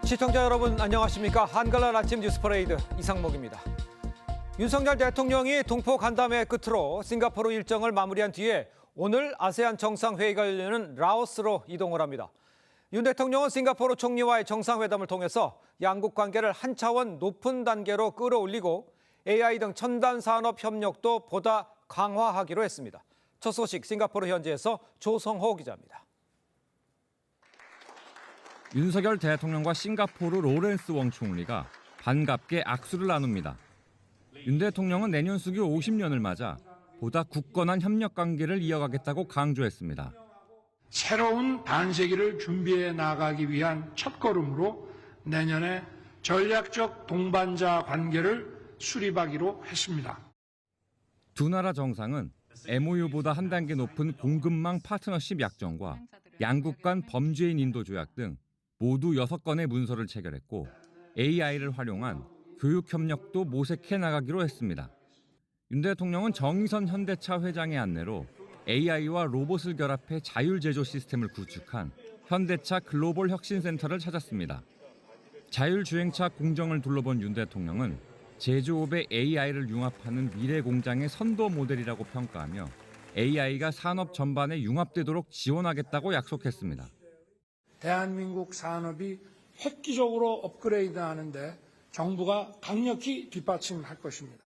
시청자 여러분 안녕하십니까? 한글날 아침 뉴스 퍼레이드 이상목입니다. 윤석열 대통령이 동포 간담회 끝으로 싱가포르 일정을 마무리한 뒤에 오늘 아세안 정상회의가 열리는 라오스로 이동을 합니다. 윤 대통령은 싱가포르 총리와의 정상회담을 통해서 양국 관계를 한 차원 높은 단계로 끌어올리고 AI 등 첨단 산업 협력도 보다 강화하기로 했습니다. 첫 소식 싱가포르 현지에서 조성호 기자입니다. 윤석열 대통령과 싱가포르 로렌스 웡 총리가 반갑게 악수를 나눕니다. 윤 대통령은 내년 수교 50년을 맞아 보다 굳건한 협력 관계를 이어가겠다고 강조했습니다. 새로운 반세기를 준비해 나가기 위한 첫걸음으로 내년에 전략적 동반자 관계를 수립하기로 했습니다. 두 나라 정상은 MOU보다 한 단계 높은 공급망 파트너십 약정과 양국 간 범죄인 인도 조약 등 모두 6건의 문서를 체결했고 AI를 활용한 교육 협력도 모색해 나가기로 했습니다. 윤 대통령은 정의선 현대차 회장의 안내로 AI와 로봇을 결합해 자율 제조 시스템을 구축한 현대차 글로벌 혁신센터를 찾았습니다. 자율주행차 공정을 둘러본 윤 대통령은 제조업에 AI를 융합하는 미래 공장의 선도 모델이라고 평가하며 AI가 산업 전반에 융합되도록 지원하겠다고 약속했습니다. 대한민국 산업이 획기적으로 업그레이드하는데 정부가 강력히 뒷받침할 것입니다.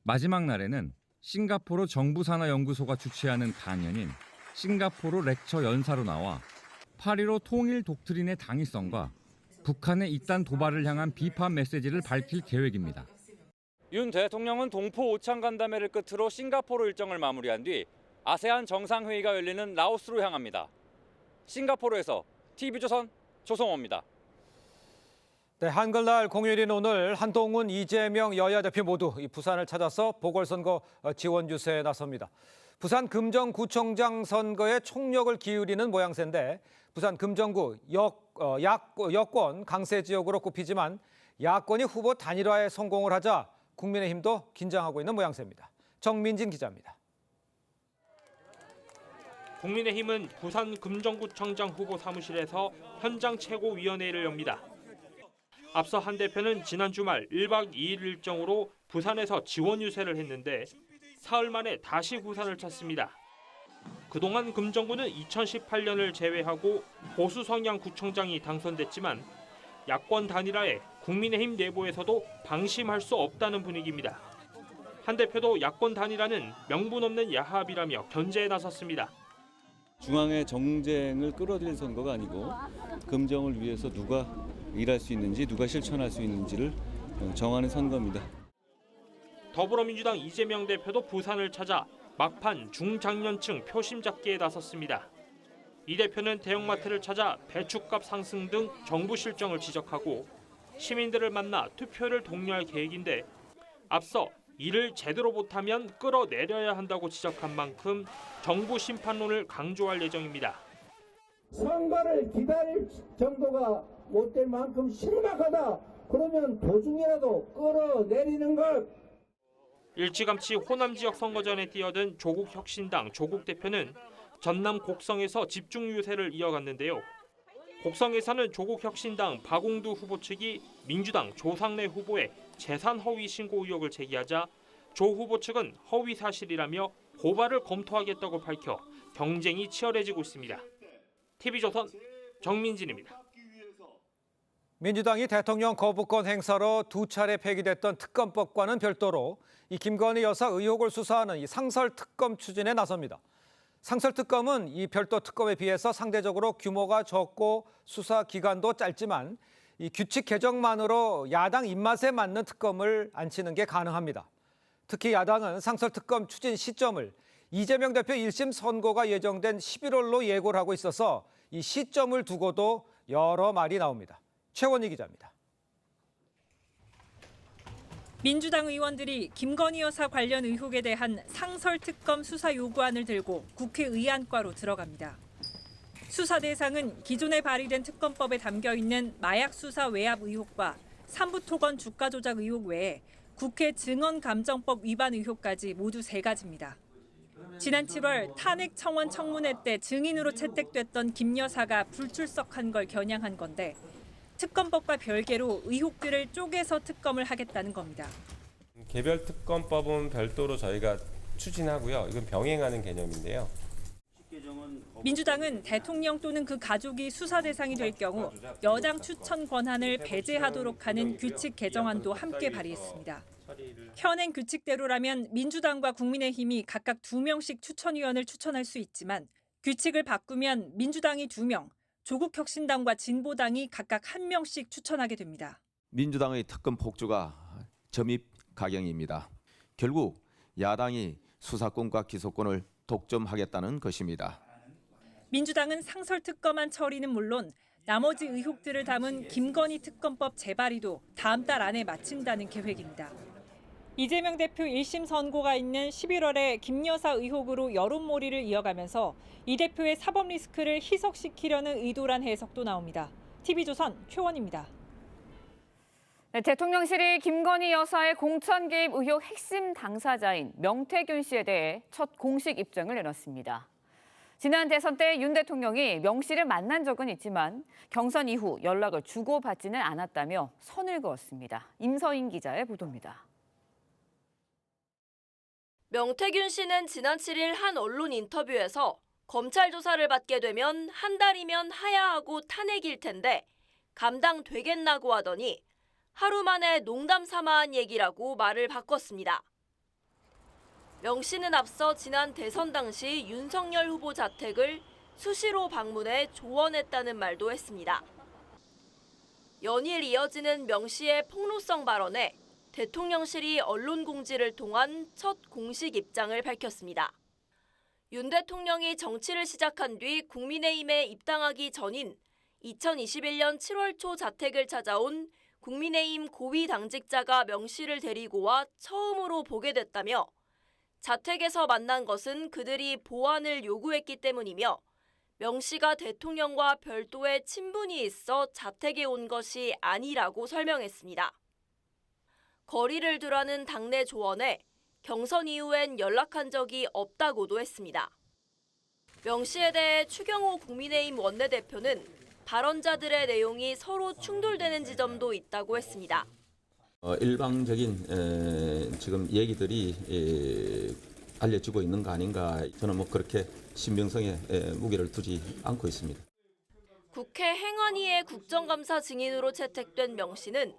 마지막 날에는 싱가포르 정부산하연구소가 주최하는 강연인 싱가포르 렉처 연사로 나와 8.15 통일 독트린의 당위성과 북한의 이딴 도발을 향한 비판 메시지를 밝힐 계획입니다. 윤 대통령은 동포 오찬 간담회를 끝으로 싱가포르 일정을 마무리한 뒤 아세안 정상회의가 열리는 라오스로 향합니다. 싱가포르에서 TV조선 조성호입니다. 네, 한글날 공휴일인 오늘 한동훈, 이재명 여야 대표 모두 부산을 찾아서 보궐선거 지원 유세에 나섭니다. 부산 금정구청장 선거에 총력을 기울이는 모양새인데 부산 금정구 여권 강세 지역으로 꼽히지만 야권이 후보 단일화에 성공을 하자 국민의힘도 긴장하고 있는 모양새입니다. 정민진 기자입니다. 국민의힘은 부산 금정구청장 후보 사무실에서 현장 최고위원회를 엽니다. 앞서 한 대표는 지난 주말 1박 2일 일정으로 부산에서 지원 유세를 했는데 사흘 만에 다시 부산을 찾습니다. 그동안 금정구는 2018년을 제외하고 보수 성향 구청장이 당선됐지만 야권 단일화에 국민의힘 내부에서도 방심할 수 없다는 분위기입니다. 한 대표도 야권 단일화는 명분 없는 야합이라며 견제에 나섰습니다. 중앙의 정쟁을 끌어들일 선거가 아니고 금정을 위해서 누가 일할 수 있는지 누가 실천할 수 있는지를 정하는 선거입니다. 더불어민주당 이재명 대표도 부산을 찾아 막판 중장년층 표심 잡기에 나섰습니다. 이 대표는 대형마트를 찾아 배춧값 상승 등 정부 실정을 지적하고 시민들을 만나 투표를 독려할 계획인데 앞서 이를 제대로 못하면 끌어내려야 한다고 지적한 만큼 정부 심판론을 강조할 예정입니다. 선거를 기다릴 정도가 못 될 만큼 심각하다. 그러면 도중이라도 끌어내리는 것. 일찌감치 호남 지역 선거전에 뛰어든 조국혁신당 조국 대표는 전남 곡성에서 집중 유세를 이어갔는데요. 곡성에서는 조국혁신당 박웅두 후보 측이 민주당 조상래 후보의 재산 허위 신고 의혹을 제기하자 조 후보 측은 허위 사실이라며 고발을 검토하겠다고 밝혀 경쟁이 치열해지고 있습니다. TV조선 정민진입니다. 민주당이 대통령 거부권 행사로 2차례 폐기됐던 특검법과는 별도로 이 김건희 여사 의혹을 수사하는 이 상설특검 추진에 나섭니다. 상설특검은 이 별도 특검에 비해서 상대적으로 규모가 적고 수사 기간도 짧지만 이 규칙 개정만으로 야당 입맛에 맞는 특검을 안치는 게 가능합니다. 특히 야당은 상설특검 추진 시점을 이재명 대표 1심 선고가 예정된 11월로 예고를 하고 있어서 이 시점을 두고도 여러 말이 나옵니다. 최원희 기자입니다. 민주당 의원들이 김건희 여사 관련 의혹에 대한 상설특검 수사 요구안을 들고 국회의안과로 들어갑니다. 수사 대상은 기존에 발의된 특검법에 담겨있는 마약 수사 외압 의혹과 삼부토건 주가 조작 의혹 외에 국회 증언감정법 위반 의혹까지 모두 3가지입니다. 지난 7월 탄핵 청원 청문회 때 증인으로 채택됐던 김 여사가 불출석한 걸 겨냥한 건데 특검법과 별개로 의혹들을 쪼개서 특검을 하겠다는 겁니다. 개별 특검법은 별도로 저희가 추진하고요. 이건 병행하는 개념인데요. 민주당은 대통령 또는 그 가족이 수사 대상이 될 경우 여당 추천 권한을 배제하도록 하는 규칙 개정안도 함께 발의했습니다. 현행 규칙대로라면 민주당과 국민의힘이 각각 2명씩 추천위원을 추천할 수 있지만 규칙을 바꾸면 민주당이 2명, 조국혁신당과 진보당이 각각 1명씩 추천하게 됩니다. 민주당의 특검 폭주가 점입 가경입니다. 결국 야당이 수사권과 기소권을 독점하겠다는 것입니다. 민주당은 상설특검안 처리는 물론 나머지 의혹들을 담은 김건희 특검법 재발의도 다음 달 안에 마친다는 계획입니다. 이재명 대표 1심 선고가 있는 11월에 김 여사 의혹으로 여론몰이를 이어가면서 이 대표의 사법 리스크를 희석시키려는 의도란 해석도 나옵니다. TV조선 최원입니다. 네, 대통령실이 김건희 여사의 공천 개입 의혹 핵심 당사자인 명태균 씨에 대해 첫 공식 입장을 내놨습니다. 지난 대선 때 윤 대통령이 명 씨를 만난 적은 있지만 경선 이후 연락을 주고받지는 않았다며 선을 그었습니다. 임서인 기자의 보도입니다. 명태균 씨는 지난 7일 한 언론 인터뷰에서 검찰 조사를 받게 되면 한 달이면 하야하고 탄핵일 텐데 감당되겠나고 하더니 하루 만에 농담 삼아 한 얘기라고 말을 바꿨습니다. 명 씨는 앞서 지난 대선 당시 윤석열 후보 자택을 수시로 방문해 조언했다는 말도 했습니다. 연일 이어지는 명 씨의 폭로성 발언에 대통령실이 언론 공지를 통한 첫 공식 입장을 밝혔습니다. 윤 대통령이 정치를 시작한 뒤 국민의힘에 입당하기 전인 2021년 7월 초 자택을 찾아온 국민의힘 고위 당직자가 명 씨를 데리고 와 처음으로 보게 됐다며 자택에서 만난 것은 그들이 보안을 요구했기 때문이며 명 씨가 대통령과 별도의 친분이 있어 자택에 온 것이 아니라고 설명했습니다. 거리를 두라는 당내 조언에 경선 이후엔 연락한 적이 없다고도 했습니다. 명 씨에 대해 추경호 국민의힘 원내대표는 발언자들의 내용이 서로 충돌되는 지점도 있다고 했습니다. 일방적인 지금 얘기들이 알려지고 있는 거 아닌가, 저는 그렇게 신빙성에 무게를 두지 않고 있습니다. 국회 행안위의 국정감사 증인으로 채택된 명 씨는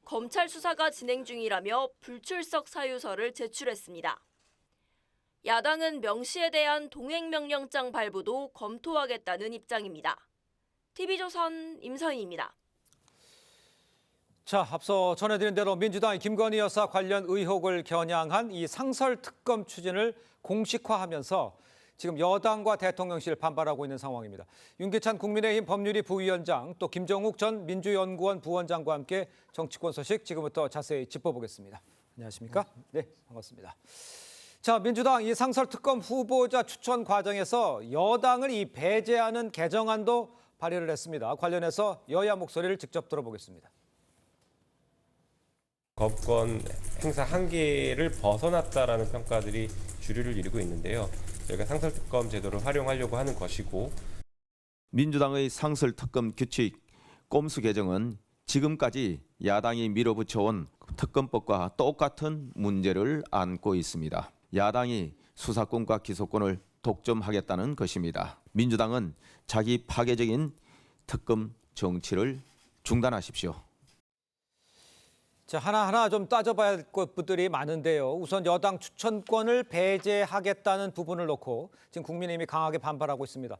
검찰 수사가 진행 중이라며 불출석 사유서를 제출했습니다. 야당은 명 씨에 대한 동행명령장 발부도 검토하겠다는 입장입니다. TV조선 임서인입니다. 자, 앞서 전해드린 대로 민주당이 김건희 여사 관련 의혹을 겨냥한 이 상설특검 추진을 공식화하면서 지금 여당과 대통령실 반발하고 있는 상황입니다. 윤기찬 국민의힘 법률위 부위원장 또 김정욱 전 민주연구원 부원장과 함께 정치권 소식 지금부터 자세히 짚어보겠습니다. 안녕하십니까? 네, 반갑습니다. 자, 민주당 이 상설특검 후보자 추천 과정에서 여당을 이 배제하는 개정안도 발의를 했습니다. 관련해서 여야 목소리를 직접 들어보겠습니다. 법권 행사 한계를 벗어났다라는 평가들이 주류를 이루고 있는데요. 저희가 상설특검 제도를 활용하려고 하는 것이고, 민주당의 상설특검 규칙 꼼수 개정은 지금까지 야당이 밀어붙여온 특검법과 똑같은 문제를 안고 있습니다. 야당이 수사권과 기소권을 독점하겠다는 것입니다. 민주당은 자기 파괴적인 특검 정치를 중단하십시오. 자, 하나하나 좀 따져봐야 할 것들이 많은데요. 우선 여당 추천권을 배제하겠다는 부분을 놓고 지금 국민의힘이 강하게 반발하고 있습니다.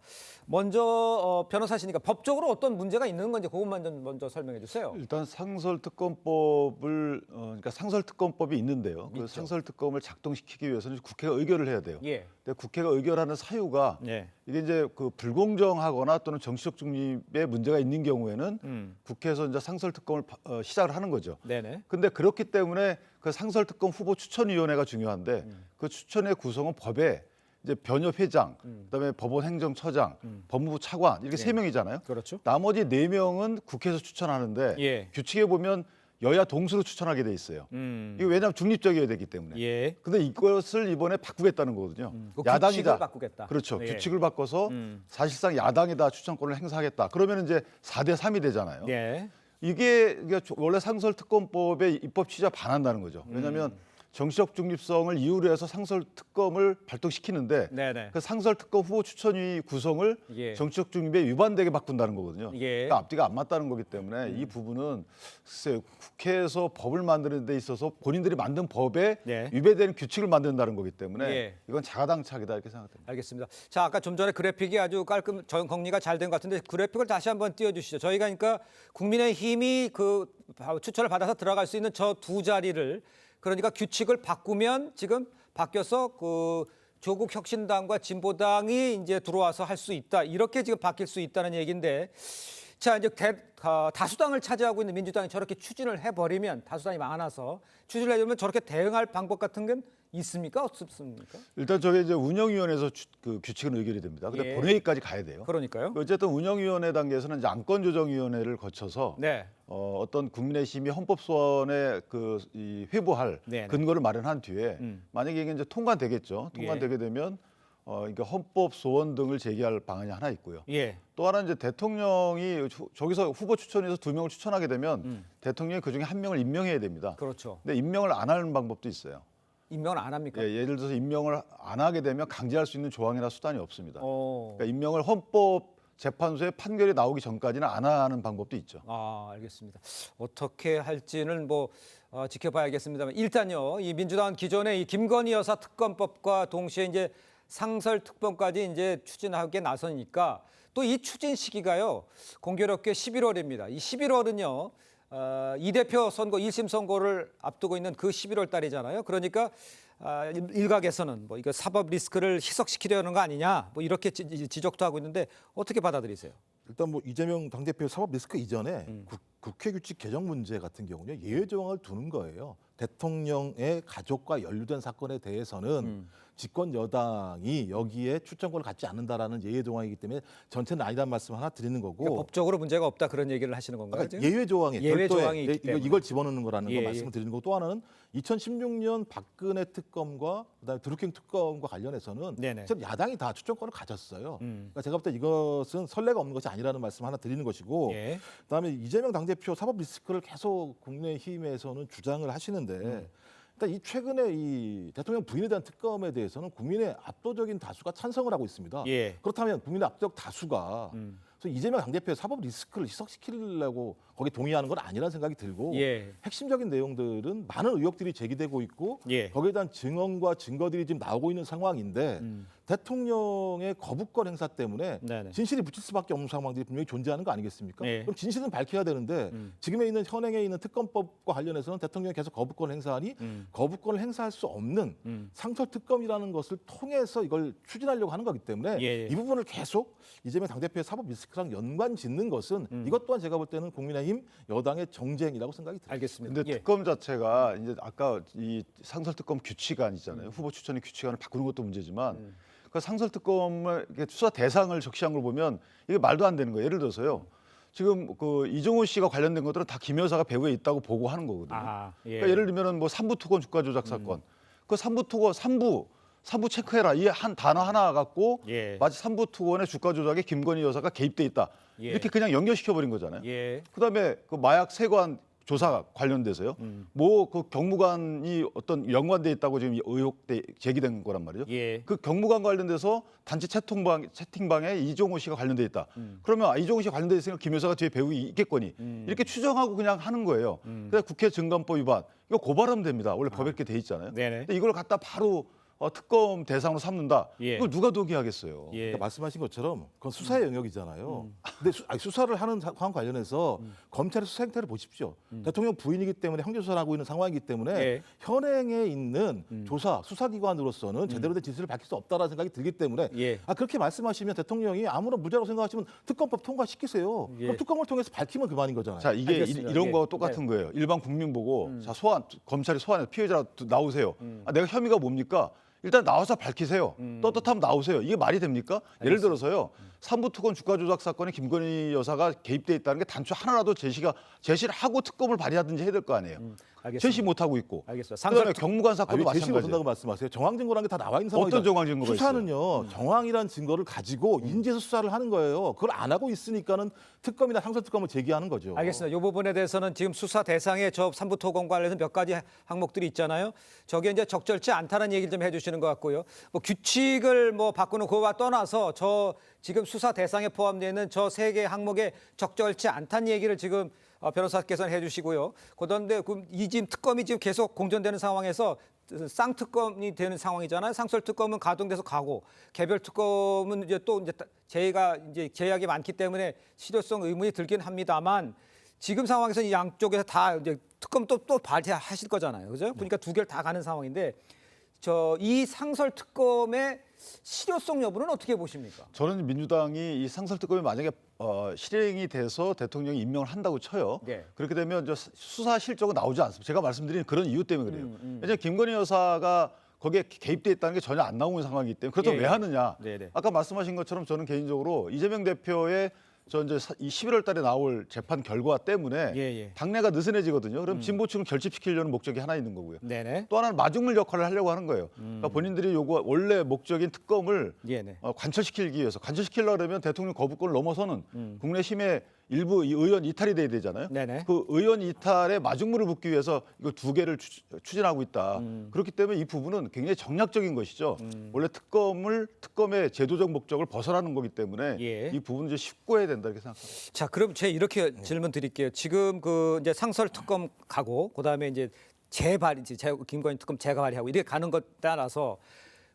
먼저 변호사시니까 법적으로 어떤 문제가 있는 건지 그것만 좀 먼저 설명해 주세요. 일단 상설특검법을 그러니까 상설특검법이 있는데요. 그 상설특검을 작동시키기 위해서는 국회가 의결을 해야 돼요. 예. 근데 국회가 의결하는 사유가 이게 이제 그 불공정하거나 또는 정치적 중립에 문제가 있는 경우에는 국회에서 이제 상설특검을 시작을 하는 거죠. 네네. 근데 그렇기 때문에 그 상설특검 후보 추천위원회가 중요한데 그 추천의 구성은 법에 이제 변협회장, 그다음에 법원 행정처장, 법무부 차관 이렇게 세 명이잖아요. 그렇죠. 나머지 4명은 국회에서 추천하는데 규칙에 보면 여야 동수로 추천하게 돼 있어요. 이거 왜냐하면 중립적이어야 되기 때문에. 근데 이것을 이번에 바꾸겠다는 거거든요. 야당이다. 규칙을 바꾸겠다. 그렇죠. 규칙을 바꿔서 사실상 야당이 다 추천권을 행사하겠다. 그러면 이제 4대 3이 되잖아요. 이게 원래 상설특검법의 입법 취지와 반한다는 거죠. 왜냐하면 정치적 중립성을 이유로 해서 상설특검을 발동시키는데 네네. 그 상설특검 후보 추천위 구성을 예. 정치적 중립에 위반되게 바꾼다는 거거든요. 예. 그러니까 앞뒤가 안 맞다는 거기 때문에 이 부분은 글쎄요, 국회에서 법을 만드는 데 있어서 본인들이 만든 법에 예. 위배되는 규칙을 만든다는 거기 때문에 예. 이건 자가당착이다 이렇게 생각됩니다. 알겠습니다. 자, 아까 좀 전에 그래픽이 아주 정리가 잘 된 것 같은데 그래픽을 다시 한번 띄워주시죠. 저희가 그러니까 국민의힘이 그 추천을 받아서 들어갈 수 있는 저 두 자리를 그러니까 규칙을 바꾸면 지금 바뀌어서 그 조국 혁신당과 진보당이 이제 들어와서 할 수 있다. 이렇게 지금 바뀔 수 있다는 얘기인데 자, 이제 다수당을 차지하고 있는 민주당이 저렇게 추진을 해버리면 다수당이 많아서 추진을 해주면 저렇게 대응할 방법 같은 건 있습니까? 없습니까? 일단 저게 이제 운영위원회에서 그 규칙은 의결이 됩니다. 근데 예. 본회의까지 가야 돼요. 그러니까요. 어쨌든 운영위원회 단계에서는 이제 안건조정위원회를 거쳐서 네. 어떤 국민의힘이 헌법소원에 이 회부할 네네. 근거를 마련한 뒤에 만약에 이게 이제 통과되겠죠. 통과되게 되면 그러니까 헌법 소원 등을 제기할 방안이 하나 있고요. 예. 또 하나 이제 대통령이 저기서 후보 추천에서 2명을 추천하게 되면 대통령이 그 중에 1명을 임명해야 됩니다. 그렇죠. 근데 임명을 안 하는 방법도 있어요. 임명을 안 합니까? 예, 예를 들어서 임명을 안 하게 되면 강제할 수 있는 조항이나 수단이 없습니다. 그러니까 임명을 헌법 재판소의 판결이 나오기 전까지는 안 하는 방법도 있죠. 아, 알겠습니다. 어떻게 할지는 뭐 지켜봐야겠습니다만 일단요, 이 민주당은 기존의 이 김건희 여사 특검법과 동시에 이제 상설 특검까지 이제 추진하게 나서니까 또 이 추진 시기가요 공교롭게 11월입니다. 이 11월은요 이 대표 선거 1심 선고를 앞두고 있는 그 11월 달이잖아요. 그러니까 일각에서는 뭐 이거 사법 리스크를 희석시키려는 거 아니냐 뭐 이렇게 지적도 하고 있는데 어떻게 받아들이세요? 일단 뭐 이재명 당대표 사법 리스크 이전에 국회 규칙 개정 문제 같은 경우는 예외 조항을 두는 거예요. 대통령의 가족과 연루된 사건에 대해서는 집권 여당이 여기에 추천권을 갖지 않는다라는 예외 조항이기 때문에 전체는 아니란 말씀 하나 드리는 거고. 그러니까 법적으로 문제가 없다 그런 얘기를 하시는 건가요? 그러니까 예외 조항에 예외 별도의 조항이 있기 때문에. 이걸 집어넣는 거라는 예, 거 말씀을 예. 드리는 거고 또 하나는 2016년 박근혜 특검과 그다음에 드루킹 특검과 관련해서는 네네. 지금 야당이 다 추천권을 가졌어요. 그러니까 제가 볼 때 이것은 선례가 없는 것이 아니라는 말씀 하나 드리는 것이고 예. 그다음에 이재명 당대표 사법 리스크를 계속 국민의힘에서는 주장을 하시는데 일단 이 최근에 이 대통령 부인에 대한 특검에 대해서는 국민의 압도적인 다수가 찬성을 하고 있습니다. 예. 그렇다면 국민의 압도적 다수가 그래서 이재명 당대표의 사법 리스크를 희석시키려고 거기 동의하는 건 아니라는 생각이 들고 예. 핵심적인 내용들은 많은 의혹들이 제기되고 있고 예. 거기에 대한 증언과 증거들이 지금 나오고 있는 상황인데 대통령의 거부권 행사 때문에 네네. 진실이 묻힐 수밖에 없는 상황들이 분명히 존재하는 거 아니겠습니까? 예. 그럼 진실은 밝혀야 되는데 지금에 있는 현행에 있는 특검법과 관련해서는 대통령이 계속 거부권을 행사하니 거부권을 행사할 수 없는 상설 특검이라는 것을 통해서 이걸 추진하려고 하는 거기 때문에 예. 이 부분을 계속 이재명 당대표의 사법 리스크랑 연관 짓는 것은 이것 또한 제가 볼 때는 국민의힘 여당의 정쟁이라고 생각이 듭니다. 알겠습니다. 근데 예. 특검 자체가 이제 아까 이 상설특검 규칙안 있잖아요. 후보 추천의 규칙안을 바꾸는 것도 문제지만 그 상설특검을 이렇게 수사 대상을 적시한 걸 보면 이게 말도 안 되는 거예요. 예를 들어서요. 지금 그 이종호 씨가 관련된 것들은 다 김 여사가 배후에 있다고 보고하는 거거든요. 예. 그러니까 예를 들면은 뭐 삼부토건 주가 조작 사건, 그 삼부토건 삼부 체크해라 이 한 단어 하나 갖고 예. 마치 삼부토건의 주가 조작에 김건희 여사가 개입돼 있다 예. 이렇게 그냥 연결시켜 버린 거잖아요. 예. 그다음에 그 마약 세관 조사 관련돼서요. 뭐 그 경무관이 어떤 연관돼 있다고 지금 의혹 제기된 거란 말이죠. 예. 그 경무관 관련돼서 단체 채팅방에 이종호 씨가 관련돼 있다. 그러면 이종호 씨가 관련돼 있으니까 김 여사가 뒤에 배우 있겠거니 이렇게 추정하고 그냥 하는 거예요. 그래서 국회 증감법 위반 이거 고발하면 됩니다. 원래 법에 이렇게 돼 있잖아요. 네네. 근데 이걸 갖다 바로 특검 대상으로 삼는다. 예. 이걸 누가 동의하겠어요. 예. 그러니까 말씀하신 것처럼 그건 수사의 영역이잖아요. 근데 수사를 하는 상황 관련해서 검찰의 수사 행태를 보십시오. 대통령 부인이기 때문에 형사수사를 하고 있는 상황이기 때문에 예. 현행에 있는 수사기관으로서는 제대로 된 진실을 밝힐 수 없다라는 생각이 들기 때문에 예. 그렇게 말씀하시면 대통령이 아무런 무죄라고 생각하시면 특검법 통과시키세요. 예. 그럼 특검을 통해서 밝히면 그만인 거잖아요. 자, 이게 알겠습니다. 이런 예. 거 똑같은 거예요. 일반 국민 보고 자, 검찰이 소환해서 피해자 나오세요. 내가 혐의가 뭡니까? 일단 나와서 밝히세요. 떳떳하면 나오세요. 이게 말이 됩니까? 예를 들어서요. 삼부특검 주가 조작 사건에 김건희 여사가 개입돼 있다는 게 단추 하나라도 제시를 하고 특검을 발휘하든지 해야 될 거 아니에요. 제시 못 하고 있고. 알겠습니다. 그다음에 경무관 사건도 제시 마찬가지예요. 못한다고 말씀하세요. 정황 증거라는 게 다 나와 있는 상황이죠. 어떤 정황 증거가 수사는요. 정황이란 증거를 가지고 인지해서 수사를 하는 거예요. 그걸 안 하고 있으니까는 특검이나 상설특검을 제기하는 거죠. 알겠습니다. 이 부분에 대해서는 지금 수사 대상에 저 삼부토검 관련해서 몇 가지 항목들이 있잖아요. 저게 이제 적절치 않다는 얘기를 좀 해주시는 것 같고요. 뭐 규칙을 뭐 바꾸는 그거와 떠나서 저 지금 수사 대상에 포함되어 있는 저 세 개 항목에 적절치 않다는 얘기를 지금 변호사께서는 해주시고요. 그런데 이 지금 특검이 지금 계속 공전되는 상황에서 쌍특검이 되는 상황이잖아요. 상설특검은 가동돼서 가고 개별특검은 이제 또 이제 제가 이제 제약이 많기 때문에 실효성 의문이 들긴 합니다만 지금 상황에서 이 양쪽에서 다 이제 특검 또 발휘하실 거잖아요. 그죠? 그러니까 두 개를 다 가는 상황인데 이 상설특검의 실효성 여부는 어떻게 보십니까? 저는 민주당이 이 상설특검이 만약에 실행이 돼서 대통령이 임명을 한다고 쳐요. 네. 그렇게 되면 수사 실적은 나오지 않습니다. 제가 말씀드린 그런 이유 때문에 그래요. 왜냐하면 김건희 여사가 거기에 개입돼 있다는 게 전혀 안 나오는 상황이기 때문에 그렇다면 왜 하느냐. 네네. 아까 말씀하신 것처럼 저는 개인적으로 이재명 대표의 이제 이 11월 달에 나올 재판 결과 때문에 당내가 느슨해지거든요. 그럼 진보층을 결집시키려는 목적이 하나 있는 거고요. 네네. 또 하나는 마중물 역할을 하려고 하는 거예요. 그러니까 본인들이 원래 목적인 특검을 관철시키기 위해서 관철시키려고 그러면 대통령 거부권을 넘어서는 국내 힘의 일부 의원 이탈이 돼야 되잖아요. 네네. 그 의원 이탈에 마중물을 붓기 위해서 이거 두 개를 추진하고 있다. 그렇기 때문에 이 부분은 굉장히 정략적인 것이죠. 원래 특검의 제도적 목적을 벗어나는 거기 때문에 이 부분은 이제 쉽고 해야 된다 이렇게 생각합니다. 자, 그럼 제가 이렇게 질문 드릴게요. 지금 이제 상설 특검 가고 그다음에 이제 김건희 특검 재발휘하고 이렇게 가는 것 따라서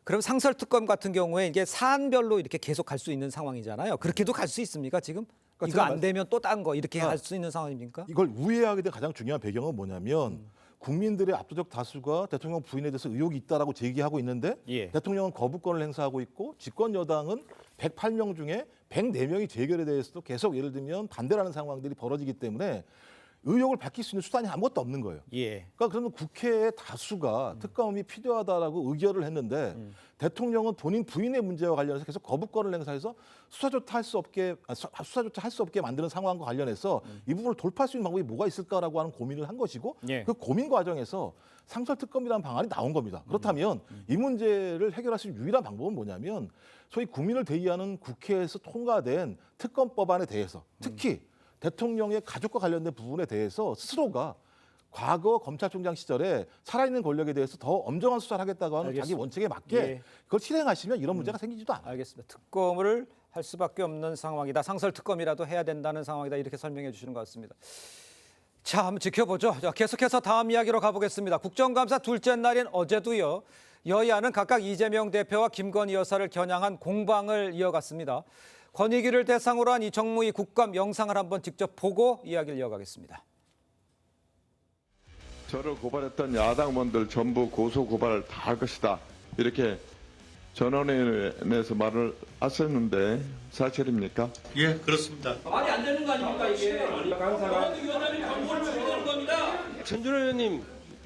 그럼 상설 특검 같은 경우에 이게 사안별로 이렇게 계속 갈 수 있는 상황이잖아요. 그렇게도 갈 수 있습니까, 지금? 이거 안 되면 또 딴 거 이렇게 할 수 있는 상황입니까? 이걸 우회하게 된 가장 중요한 배경은 뭐냐면 국민들의 압도적 다수가 대통령 부인에 대해서 의혹이 있다라고 제기하고 있는데 대통령은 거부권을 행사하고 있고 집권 여당은 108명 중에 104명이 재결에 대해서도 계속 예를 들면 반대라는 상황들이 벌어지기 때문에 의혹을 밝힐 수 있는 수단이 아무것도 없는 거예요. 그러니까 그러면 국회의 다수가 특검이 필요하다라고 의결을 했는데 대통령은 본인 부인의 문제와 관련해서 계속 거부권을 행사해서 수사조차 할 수 없게 만드는 상황과 관련해서 이 부분을 돌파할 수 있는 방법이 뭐가 있을까라고 하는 고민을 한 것이고 그 고민 과정에서 상설특검이라는 방안이 나온 겁니다. 그렇다면 이 문제를 해결할 수 있는 유일한 방법은 뭐냐면 소위 국민을 대의하는 국회에서 통과된 특검법안에 대해서 특히 대통령의 가족과 관련된 부분에 대해서 스스로가 과거 검찰총장 시절에 살아있는 권력에 대해서 더 엄정한 수사를 하겠다고 하는 자기 원칙에 맞게 그걸 실행하시면 이런 문제가 생기지도 않아요. 알겠습니다. 특검을 할 수밖에 없는 상황이다. 상설 특검이라도 해야 된다는 상황이다. 이렇게 설명해 주시는 것 같습니다. 자, 한번 지켜보죠. 자, 계속해서 다음 이야기로 가보겠습니다. 국정감사 둘째 날인 어제도요. 여야는 각각 이재명 대표와 김건희 여사를 겨냥한 공방을 이어갔습니다. 권익위를 대상으로 한 이 정무위 국감 영상을 한번 직접 보고 이야기를 이어가겠습니다. 저를 고발했던 야당 의원들 전부 고소 고발을 다 할 것이다. 이렇게 전원위원회에서 말을 하셨는데 사실입니까? 예, 그렇습니다. 말이 안 되는 거 아닙니까 이게? 위원장이 정보를 주는 겁니다. 전준호 의원님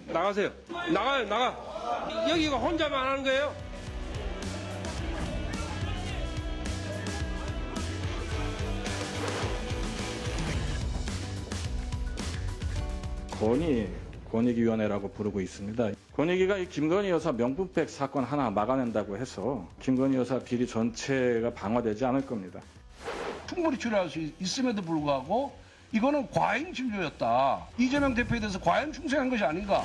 나가세요. 나가. 여기가 혼자만 하는 거예요. 권익위원회라고 부르고 있습니다. 권익위가 이 김건희 여사 명품백 사건 하나 막아낸다고 해서 김건희 여사 비리 전체가 방어되지 않을 겁니다. 충분히 추리할 수 있음에도 불구하고 이거는 과잉 진료였다. 이재명 대표에 대해서 과잉 충성한 것이 아닌가.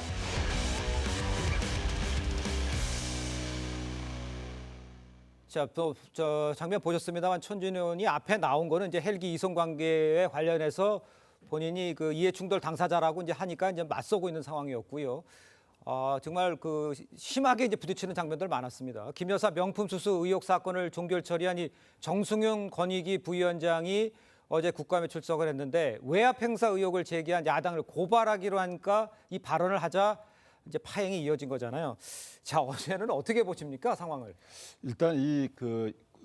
자, 저 장면 보셨습니다만 천준희 의원이 앞에 나온 거는 이제 헬기 이송 관계에 관련해서 본인이 그 이해충돌 당사자라고 이제 하니까 이제 맞서고 있는 상황이었고요. 정말 그 심하게 이제 부딪히는 장면들 많았습니다. 김 여사 명품 수수 의혹 사건을 종결 처리한 이 정승윤 권익위 부위원장이 어제 국감에 출석을 했는데 외압 행사 의혹을 제기한 야당을 고발하기로 하니까 이 발언을 하자 이제 파행이 이어진 거잖아요. 자, 어제는 어떻게 보십니까 상황을? 일단 이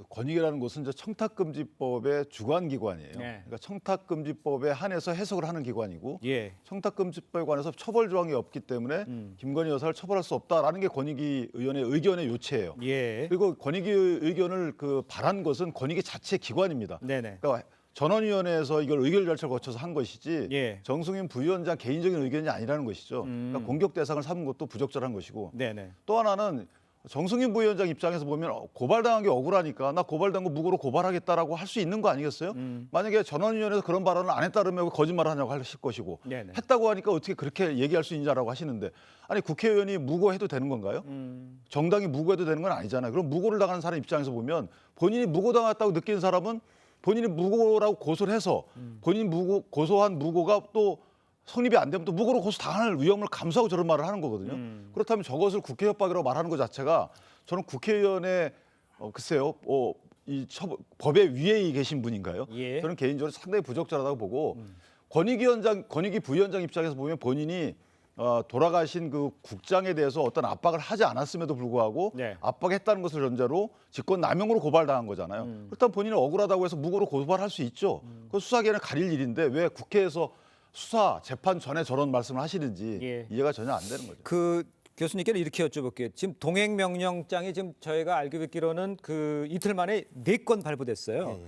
권익위라는 곳은 이제 청탁금지법의 주관기관이에요. 네. 그러니까 청탁금지법에 한해서 해석을 하는 기관이고 예. 청탁금지법에 관해서 처벌 조항이 없기 때문에 김건희 여사를 처벌할 수 없다라는 게 권익위 의원의 의견의 요체예요. 예. 그리고 권익위 의견을 바란 것은 권익위 자체 기관입니다. 네네. 그러니까 전원위원회에서 이걸 의결 절차를 거쳐서 한 것이지 예. 정승윤 부위원장 개인적인 의견이 아니라는 것이죠. 그러니까 공격 대상을 삼은 것도 부적절한 것이고 네네. 또 하나는 정승윤 부위원장 입장에서 보면 고발당한 게 억울하니까 나 고발당한 거 무고로 고발하겠다라고 할 수 있는 거 아니겠어요? 만약에 전원위원회에서 그런 발언을 안 했다면 거짓말을 하냐고 하실 것이고 네네. 했다고 하니까 어떻게 그렇게 얘기할 수 있냐라고 하시는데 아니 국회의원이 무고해도 되는 건가요? 정당이 무고해도 되는 건 아니잖아요. 그럼 무고를 당하는 사람 입장에서 보면 본인이 무고당했다고 느끼는 사람은 본인이 무고라고 고소를 해서 본인이 고소한 무고가 또 성립이 안 되면 또 무고로 고소 당할 위험을 감수하고 저런 말을 하는 거거든요. 그렇다면 저것을 국회 협박이라고 말하는 것 자체가 저는 국회의원의 글쎄요, 법의 위에 계신 분인가요? 예. 저는 개인적으로 상당히 부적절하다고 보고 권익위 부위원장 입장에서 보면 본인이 돌아가신 그 국장에 대해서 어떤 압박을 하지 않았음에도 불구하고 네. 압박했다는 것을 전제로 직권남용으로 고발당한 거잖아요. 그렇다면 본인은 억울하다고 해서 무고로 고발할 수 있죠. 그 수사기관에 가릴 일인데 왜 국회에서 수사 재판 전에 저런 말씀을 하시는지 예. 이해가 전혀 안 되는 거죠. 그 교수님께는 이렇게 여쭤볼게요. 지금 동행 명령장이 지금 저희가 알고 있기로는 그 이틀 만에 4건 발부됐어요.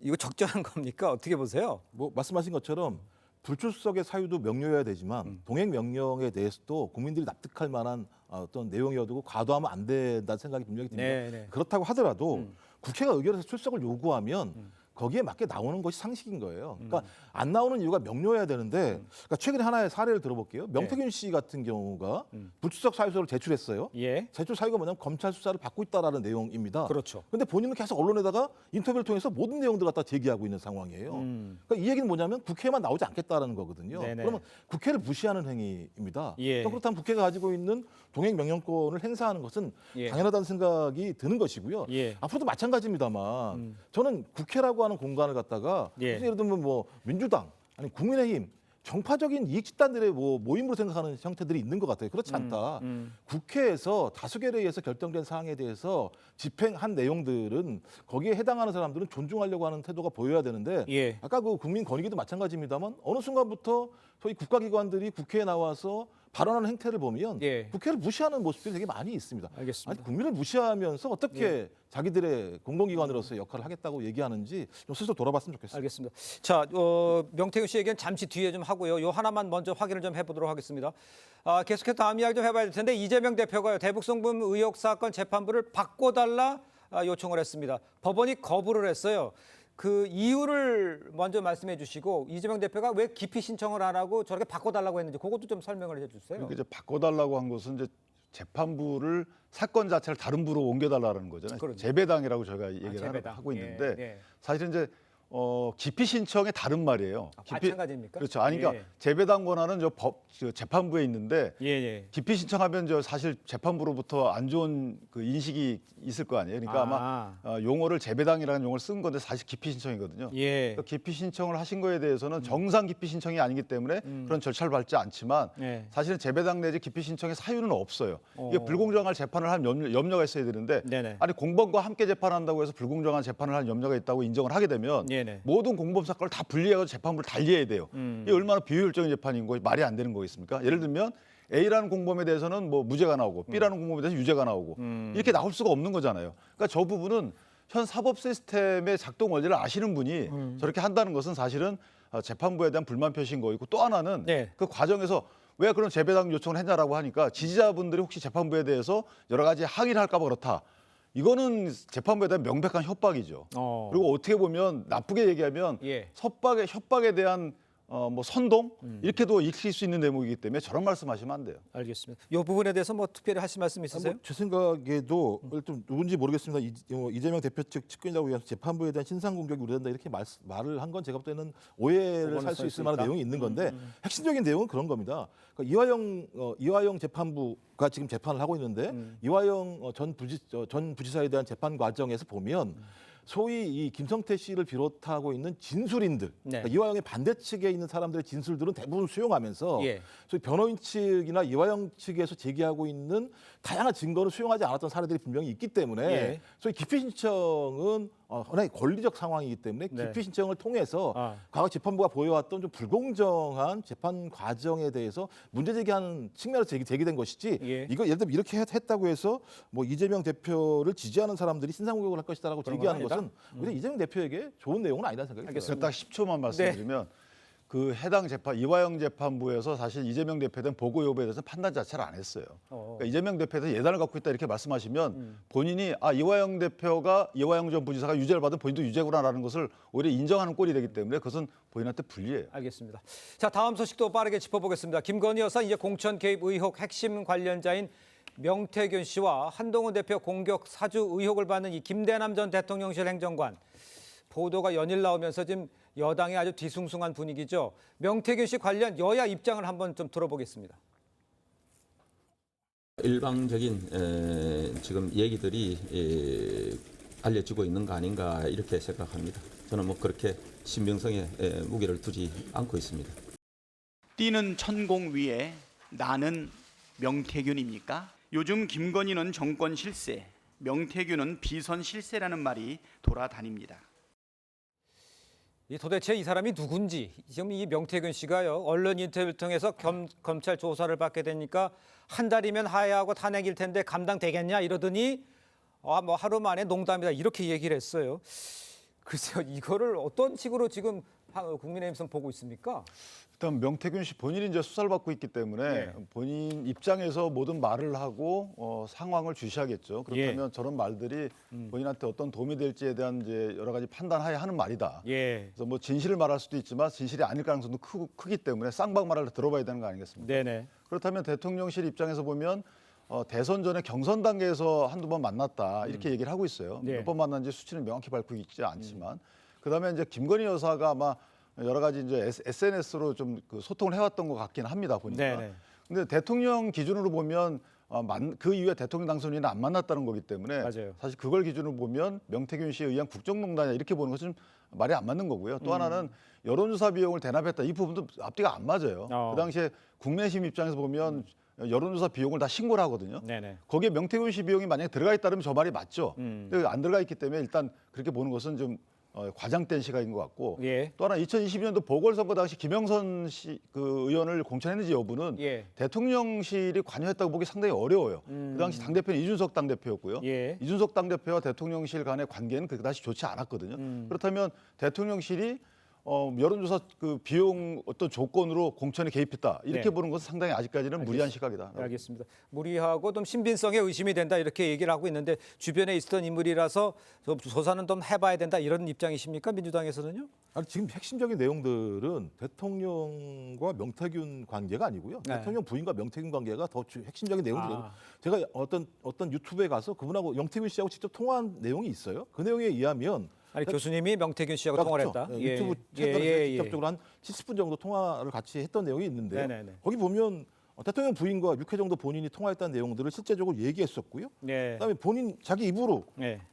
이거 적절한 겁니까? 어떻게 보세요? 뭐 말씀하신 것처럼 불출석의 사유도 명료해야 되지만 동행 명령에 대해서도 국민들이 납득할 만한 어떤 내용이어도 과도하면 안 된다는 생각이 분명히 듭니다. 네. 그렇다고 하더라도 국회가 의결해서 출석을 요구하면 거기에 맞게 나오는 것이 상식인 거예요. 그러니까 안 나오는 이유가 명료해야 되는데 그러니까 최근에 하나의 사례를 들어볼게요. 명태균 씨 같은 경우가 불출석 사유서를 제출했어요. 예. 제출 사유가 뭐냐면 검찰 수사를 받고 있다라는 내용입니다. 그렇죠. 근데 본인은 계속 언론에다가 인터뷰를 통해서 모든 내용들을 갖다 제기하고 있는 상황이에요. 그러니까 이 얘기는 뭐냐면 국회에만 나오지 않겠다라는 거거든요. 네네. 그러면 국회를 무시하는 행위입니다. 예. 또 그렇다면 국회가 가지고 있는 동행 명령권을 행사하는 것은 예. 당연하다는 생각이 드는 것이고요. 예. 앞으로도 마찬가지입니다만 저는 국회라고 하는 공간을 갖다가 예. 예를 들면 뭐 민주당 아니 국민의힘 정파적인 이익 집단들의 모임으로 생각하는 형태들이 있는 것 같아요. 그렇지 않다. 국회에서 다수결에 의해서 결정된 사항에 대해서 집행한 내용들은 거기에 해당하는 사람들은 존중하려고 하는 태도가 보여야 되는데 예. 아까 그 국민 권익위도 마찬가지입니다만 어느 순간부터 저희 국가기관들이 국회에 나와서 발언하는 행태를 보면 예. 국회를 무시하는 모습들이 되게 많이 있습니다. 알겠습니다. 아니, 국민을 무시하면서 어떻게 자기들의 공공기관으로서 역할을 하겠다고 얘기하는지 좀 스스로 돌아봤으면 좋겠습니다. 알겠습니다. 자, 명태균 씨 얘기는 잠시 뒤에 좀 하고요. 요 하나만 먼저 확인을 좀 해보도록 하겠습니다. 계속해서 다음 이야기 좀 해봐야 될 텐데 이재명 대표가요. 대북송금 의혹 사건 재판부를 바꿔달라 요청을 했습니다. 법원이 거부를 했어요. 그 이유를 먼저 말씀해 주시고 이재명 대표가 왜 기피 신청을 안 하고 저렇게 바꿔달라고 했는지 그것도 좀 설명을 해주세요. 그러니까 이제 바꿔달라고 한 것은 이제 재판부를 사건 자체를 다른 부로 옮겨달라는 거잖아요. 그렇죠. 재배당이라고 저희가 얘기를 재배당. 하고 있는데 예. 사실은 이제 기피 신청의 다른 말이에요. 마찬가지입니까? 그렇죠. 아니 그러니까 예. 재배당 권한은 저 재판부에 있는데 예. 기피 신청하면 저 사실 재판부로부터 안 좋은 그 인식이 있을 거 아니에요. 그러니까 아마 용어를 재배당이라는 용어를 쓴 건데 사실 기피 신청이거든요. 예. 그러니까 기피 신청을 하신 거에 대해서는 정상 기피 신청이 아니기 때문에 그런 절차를 밟지 않지만 예. 사실은 재배당 내지 기피 신청의 사유는 없어요. 이게 불공정한 재판을 할 염려가 있어야 되는데 네네. 아니 공범과 함께 재판한다고 해서 불공정한 재판을 할 염려가 있다고 인정을 하게 되면 네네. 모든 공범 사건을 다 분리해서 재판부를 달리해야 돼요. 이게 얼마나 비효율적인 재판인 거 말이 안 되는 거겠습니까? 예를 들면 A라는 공범에 대해서는 뭐 무죄가 나오고 B라는 공범에 대해서 유죄가 나오고 이렇게 나올 수가 없는 거잖아요. 그러니까 저 부분은 현 사법 시스템의 작동 원리를 아시는 분이 저렇게 한다는 것은 사실은 재판부에 대한 불만 표시인 거이고 또 하나는 네. 그 과정에서 왜 그런 재배당 요청을 했냐라고 하니까 지지자분들이 혹시 재판부에 대해서 여러 가지 항의를 할까 봐 그렇다. 이거는 재판부에 대한 명백한 협박이죠. 그리고 어떻게 보면 나쁘게 얘기하면 예. 협박에 대한 뭐 선동 이렇게도 익힐 수 있는 대목이기 때문에 저런 말씀하시면 안 돼요. 알겠습니다. 이 부분에 대해서 뭐 특별히 하실 말씀 있으세요? 제 생각에도 좀 누군지 모르겠습니다. 이재명 대표 측 측근이라고 위해서 재판부에 대한 신상 공격이 우려된다 이렇게 말을 한 건 제가 볼 때는 오해를 살 수 있을 만한 내용이 있는 건데 핵심적인 내용은 그런 겁니다. 그러니까 이화영 재판부가 지금 재판을 하고 있는데 이화영 전 부지사에 대한 재판 과정에서 보면 소위 이 김성태 씨를 비롯하고 있는 진술인들, 그러니까 이화영의 반대 측에 있는 사람들의 진술들은 대부분 수용하면서 소위 변호인 측이나 이화영 측에서 제기하고 있는 다양한 증거를 수용하지 않았던 사례들이 분명히 있기 때문에 소위 기피 신청은 하나의 권리적 상황이기 때문에 기피 신청을 통해서 과거 재판부가 보여왔던 좀 불공정한 재판 과정에 대해서 문제 제기하는 측면에서 제기된 것이지 이거 예를 들면 이렇게 했다고 해서 뭐 이재명 대표를 지지하는 사람들이 신상공격을 할 것이다라고 제기하는 것은 오히려 이재명 대표에게 좋은 내용은 아니라는 생각이 들어요. 딱 10초만 말씀드리면 그 해당 재판 이화영 재판부에서 사실 이재명 대표에 대한 보고 여부에 대해서 판단 자체를 안 했어요. 그러니까 이재명 대표에 대해서 예단을 갖고 있다 이렇게 말씀하시면 본인이 이화영 대표가 이화영 전 부지사가 유죄를 받은 본인도 유죄구나라는 것을 오히려 인정하는 꼴이 되기 때문에 그것은 본인한테 불리해요. 알겠습니다. 자, 다음 소식도 빠르게 짚어보겠습니다. 김건희 여사 이제 공천 개입 의혹 핵심 관련자인 명태균 씨와 한동훈 대표 공격 사주 의혹을 받는 이 김대남 전 대통령실 행정관 보도가 연일 나오면서 지금 여당이 아주 뒤숭숭한 분위기죠. 명태균 씨 관련 여야 입장을 한번 좀 들어보겠습니다. 일방적인 지금 얘기들이 알려지고 있는 거 아닌가 이렇게 생각합니다. 저는 뭐 그렇게 신빙성에 무게를 두지 않고 있습니다. 뛰는 천공 위에 나는 명태균입니까? 요즘 김건희는 정권 실세, 명태균은 비선 실세라는 말이 돌아다닙니다. 도대체 이 사람이 누군지 지금 이 명태균 씨가요 언론 인터뷰를 통해서 검찰 조사를 받게 되니까 한 달이면 하야하고 탄핵일 텐데 감당되겠냐 이러더니 뭐 하루 만에 농담이다 이렇게 얘기를 했어요. 글쎄요 이거를 어떤 식으로 지금 국민의힘에서는 보고 있습니까? 일단 명태균 씨 본인이 이제 수사를 받고 있기 때문에 본인 입장에서 모든 말을 하고 상황을 주시하겠죠. 그렇다면 저런 말들이 본인한테 어떤 도움이 될지에 대한 이제 여러 가지 판단하에 하는 말이다. 그래서 뭐 진실을 말할 수도 있지만 진실이 아닐 가능성도 크기 때문에 쌍방 말을 들어봐야 되는 거 아니겠습니까? 그렇다면 대통령실 입장에서 보면 대선 전에 경선 단계에서 한두 번 만났다 이렇게 얘기를 하고 있어요. 몇 번 만난지 수치는 명확히 밝히고 있지 않지만 그다음에 이제 김건희 여사가 아마 여러 가지 이제 SNS로 좀 그 소통을 해왔던 것 같긴 합니다 보니까. 근데 대통령 기준으로 보면 그 이후에 대통령 당선인은 안 만났다는 거기 때문에 사실 그걸 기준으로 보면 명태균 씨에 의한 국정농단이야 이렇게 보는 것은 말이 안 맞는 거고요. 또 하나는 여론조사 비용을 대납했다 이 부분도 앞뒤가 안 맞아요. 그 당시에 국민의힘 입장에서 보면 여론조사 비용을 다 신고를 하거든요. 거기에 명태균 씨 비용이 만약에 들어가 있다면 저 말이 맞죠. 근데 안 들어가 있기 때문에 일단 그렇게 보는 것은 좀 과장된 시각인 것 같고 또 하나 2022년도 보궐선거 당시 김영선 씨 그 의원을 공천했는지 여부는 대통령실이 관여했다고 보기 상당히 어려워요. 그 당시 당대표는 이준석 당대표였고요. 이준석 당대표와 대통령실 간의 관계는 그다지 좋지 않았거든요. 그렇다면 대통령실이 여론조사 그 비용 어떤 조건으로 공천에 개입했다 이렇게 보는 것은 상당히 아직까지는 무리한 시각이다. 알겠습니다. 무리하고 좀 신빙성에 의심이 된다 이렇게 얘기를 하고 있는데 주변에 있었던 인물이라서 조사는 좀 해봐야 된다 이런 입장이십니까 민주당에서는요? 아니 지금 핵심적인 내용들은 대통령과 명태균 관계가 아니고요. 대통령 부인과 명태균 관계가 더 핵심적인 내용들이에요. 제가 어떤 유튜브에 가서 그분하고 명태균 씨하고 직접 통화한 내용이 있어요. 그 내용에 의하면 교수님이 명태균 씨하고 통화를 했다. 유튜브 채널에서 직접적으로 한 70분 정도 통화를 같이 했던 내용이 있는데 거기 보면 대통령 부인과 6회 정도 본인이 통화했다는 내용들을 실제적으로 얘기했었고요. 그다음에 본인 자기 입으로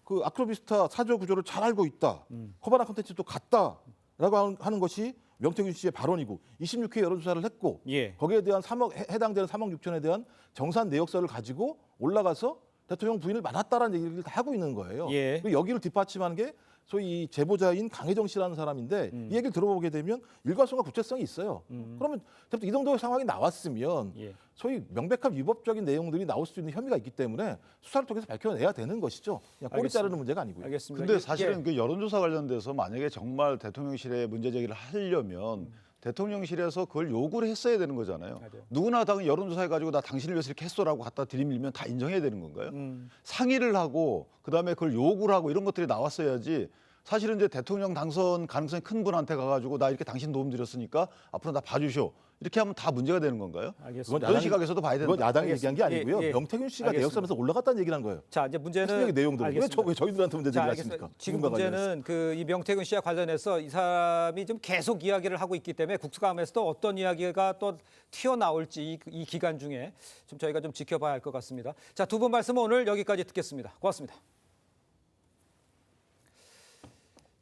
그 아크로비스타 사저 구조를 잘 알고 있다. 커바나 콘텐츠도 갔다라고 하는 것이 명태균 씨의 발언이고 26회 여론조사를 했고 거기에 대한 해당되는 3억 6천에 대한 정산 내역서를 가지고 올라가서 대통령 부인을 만났다라는 얘기를 다 하고 있는 거예요. 그리고 여기를 뒷받침하는 게 소위 이 제보자인 강혜정 씨라는 사람인데 이 얘기를 들어보게 되면 일관성과 구체성이 있어요. 그러면 이 정도의 상황이 나왔으면 소위 명백한 위법적인 내용들이 나올 수 있는 혐의가 있기 때문에 수사를 통해서 밝혀내야 되는 것이죠. 그냥 꼬리 자르는 문제가 아니고요. 근데 사실은 그 여론조사 관련돼서 만약에 정말 대통령실에 문제 제기를 하려면 대통령실에서 그걸 요구를 했어야 되는 거잖아요. 누구나 당연히 여론조사해가지고 나 당신을 위해서 이렇게 했어라고 갖다 들이밀면 다 인정해야 되는 건가요? 상의를 하고 그다음에 그걸 요구를 하고 이런 것들이 나왔어야지. 사실은 이제 대통령 당선 가능성이 큰 분한테 가가지고 나 이렇게 당신 도움 드렸으니까 앞으로 나 봐주쇼. 이렇게 하면 다 문제가 되는 건가요? 그런 시각에서도 봐야 된다. 그건 야당이 얘기한 게 아니고요. 명태균 씨가 내역서에서 올라갔다는 얘기란 거예요. 자 이제 문제는 내용들 왜 저희들한테 문제 제기하십니까? 지금 문제는 이 명태균 씨와 관련해서 이 사람이 좀 계속 이야기를 하고 있기 때문에 국감에서도 어떤 이야기가 또 튀어나올지 이 기간 중에 좀 저희가 좀 지켜봐야 할 것 같습니다. 자, 두 분 말씀 오늘 여기까지 듣겠습니다. 고맙습니다.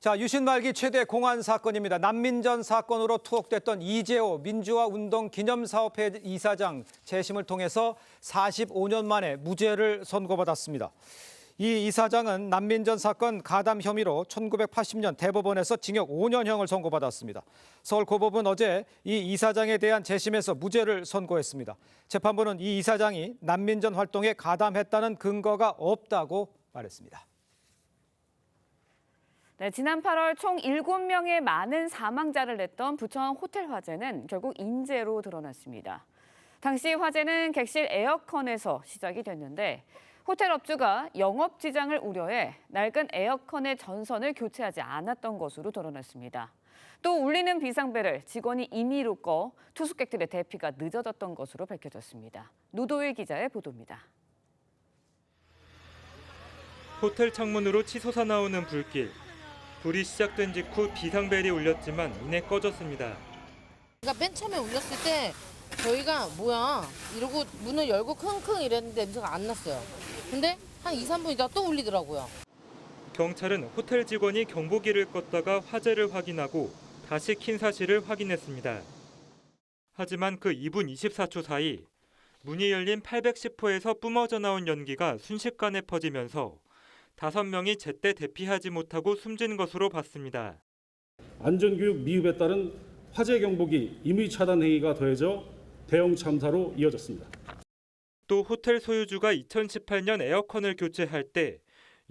자, 유신 말기 최대 공안 사건입니다. 난민전 사건으로 투옥됐던 이재호 민주화운동 기념사업회 이사장 재심을 통해서 45년 만에 무죄를 선고받았습니다. 이 이사장은 난민전 사건 가담 혐의로 1980년 대법원에서 징역 5년형을 선고받았습니다. 서울고법은 어제 이 이사장에 대한 재심에서 무죄를 선고했습니다. 재판부는 이 이사장이 난민전 활동에 가담했다는 근거가 없다고 말했습니다. 네, 지난 8월 총 7명의 많은 사망자를 냈던 부천 호텔 화재는 결국 인재로 드러났습니다. 당시 화재는 객실 에어컨에서 시작이 됐는데 호텔 업주가 영업 지장을 우려해 낡은 에어컨의 전선을 교체하지 않았던 것으로 드러났습니다. 또 울리는 비상벨을 직원이 임의로 꺼 투숙객들의 대피가 늦어졌던 것으로 밝혀졌습니다. 노도일 기자의 보도입니다. 호텔 창문으로 치솟아 나오는 불길. 불이 시작된 직후 비상벨이 울렸지만 이내 꺼졌습니다. 그러니까 맨 처음에 울렸을 때 저희가 뭐야 이러고 문을 열고 킁킁 이랬는데 냄새가 안 났어요. 근데 한 2, 3분 있다가 또 울리더라고요. 경찰은 호텔 직원이 경보기를 껐다가 화재를 확인하고 다시 킨 사실을 확인했습니다. 하지만 그 2분 24초 사이 문이 열린 810호에서 뿜어져 나온 연기가 순식간에 퍼지면서 5명이 제때 대피하지 못하고 숨진 것으로 봤습니다. 안전교육 미흡에 따른 화재 경보기 임의 차단 행위가 더해져 대형 참사로 이어졌습니다. 또 호텔 소유주가 2018년 에어컨을 교체할 때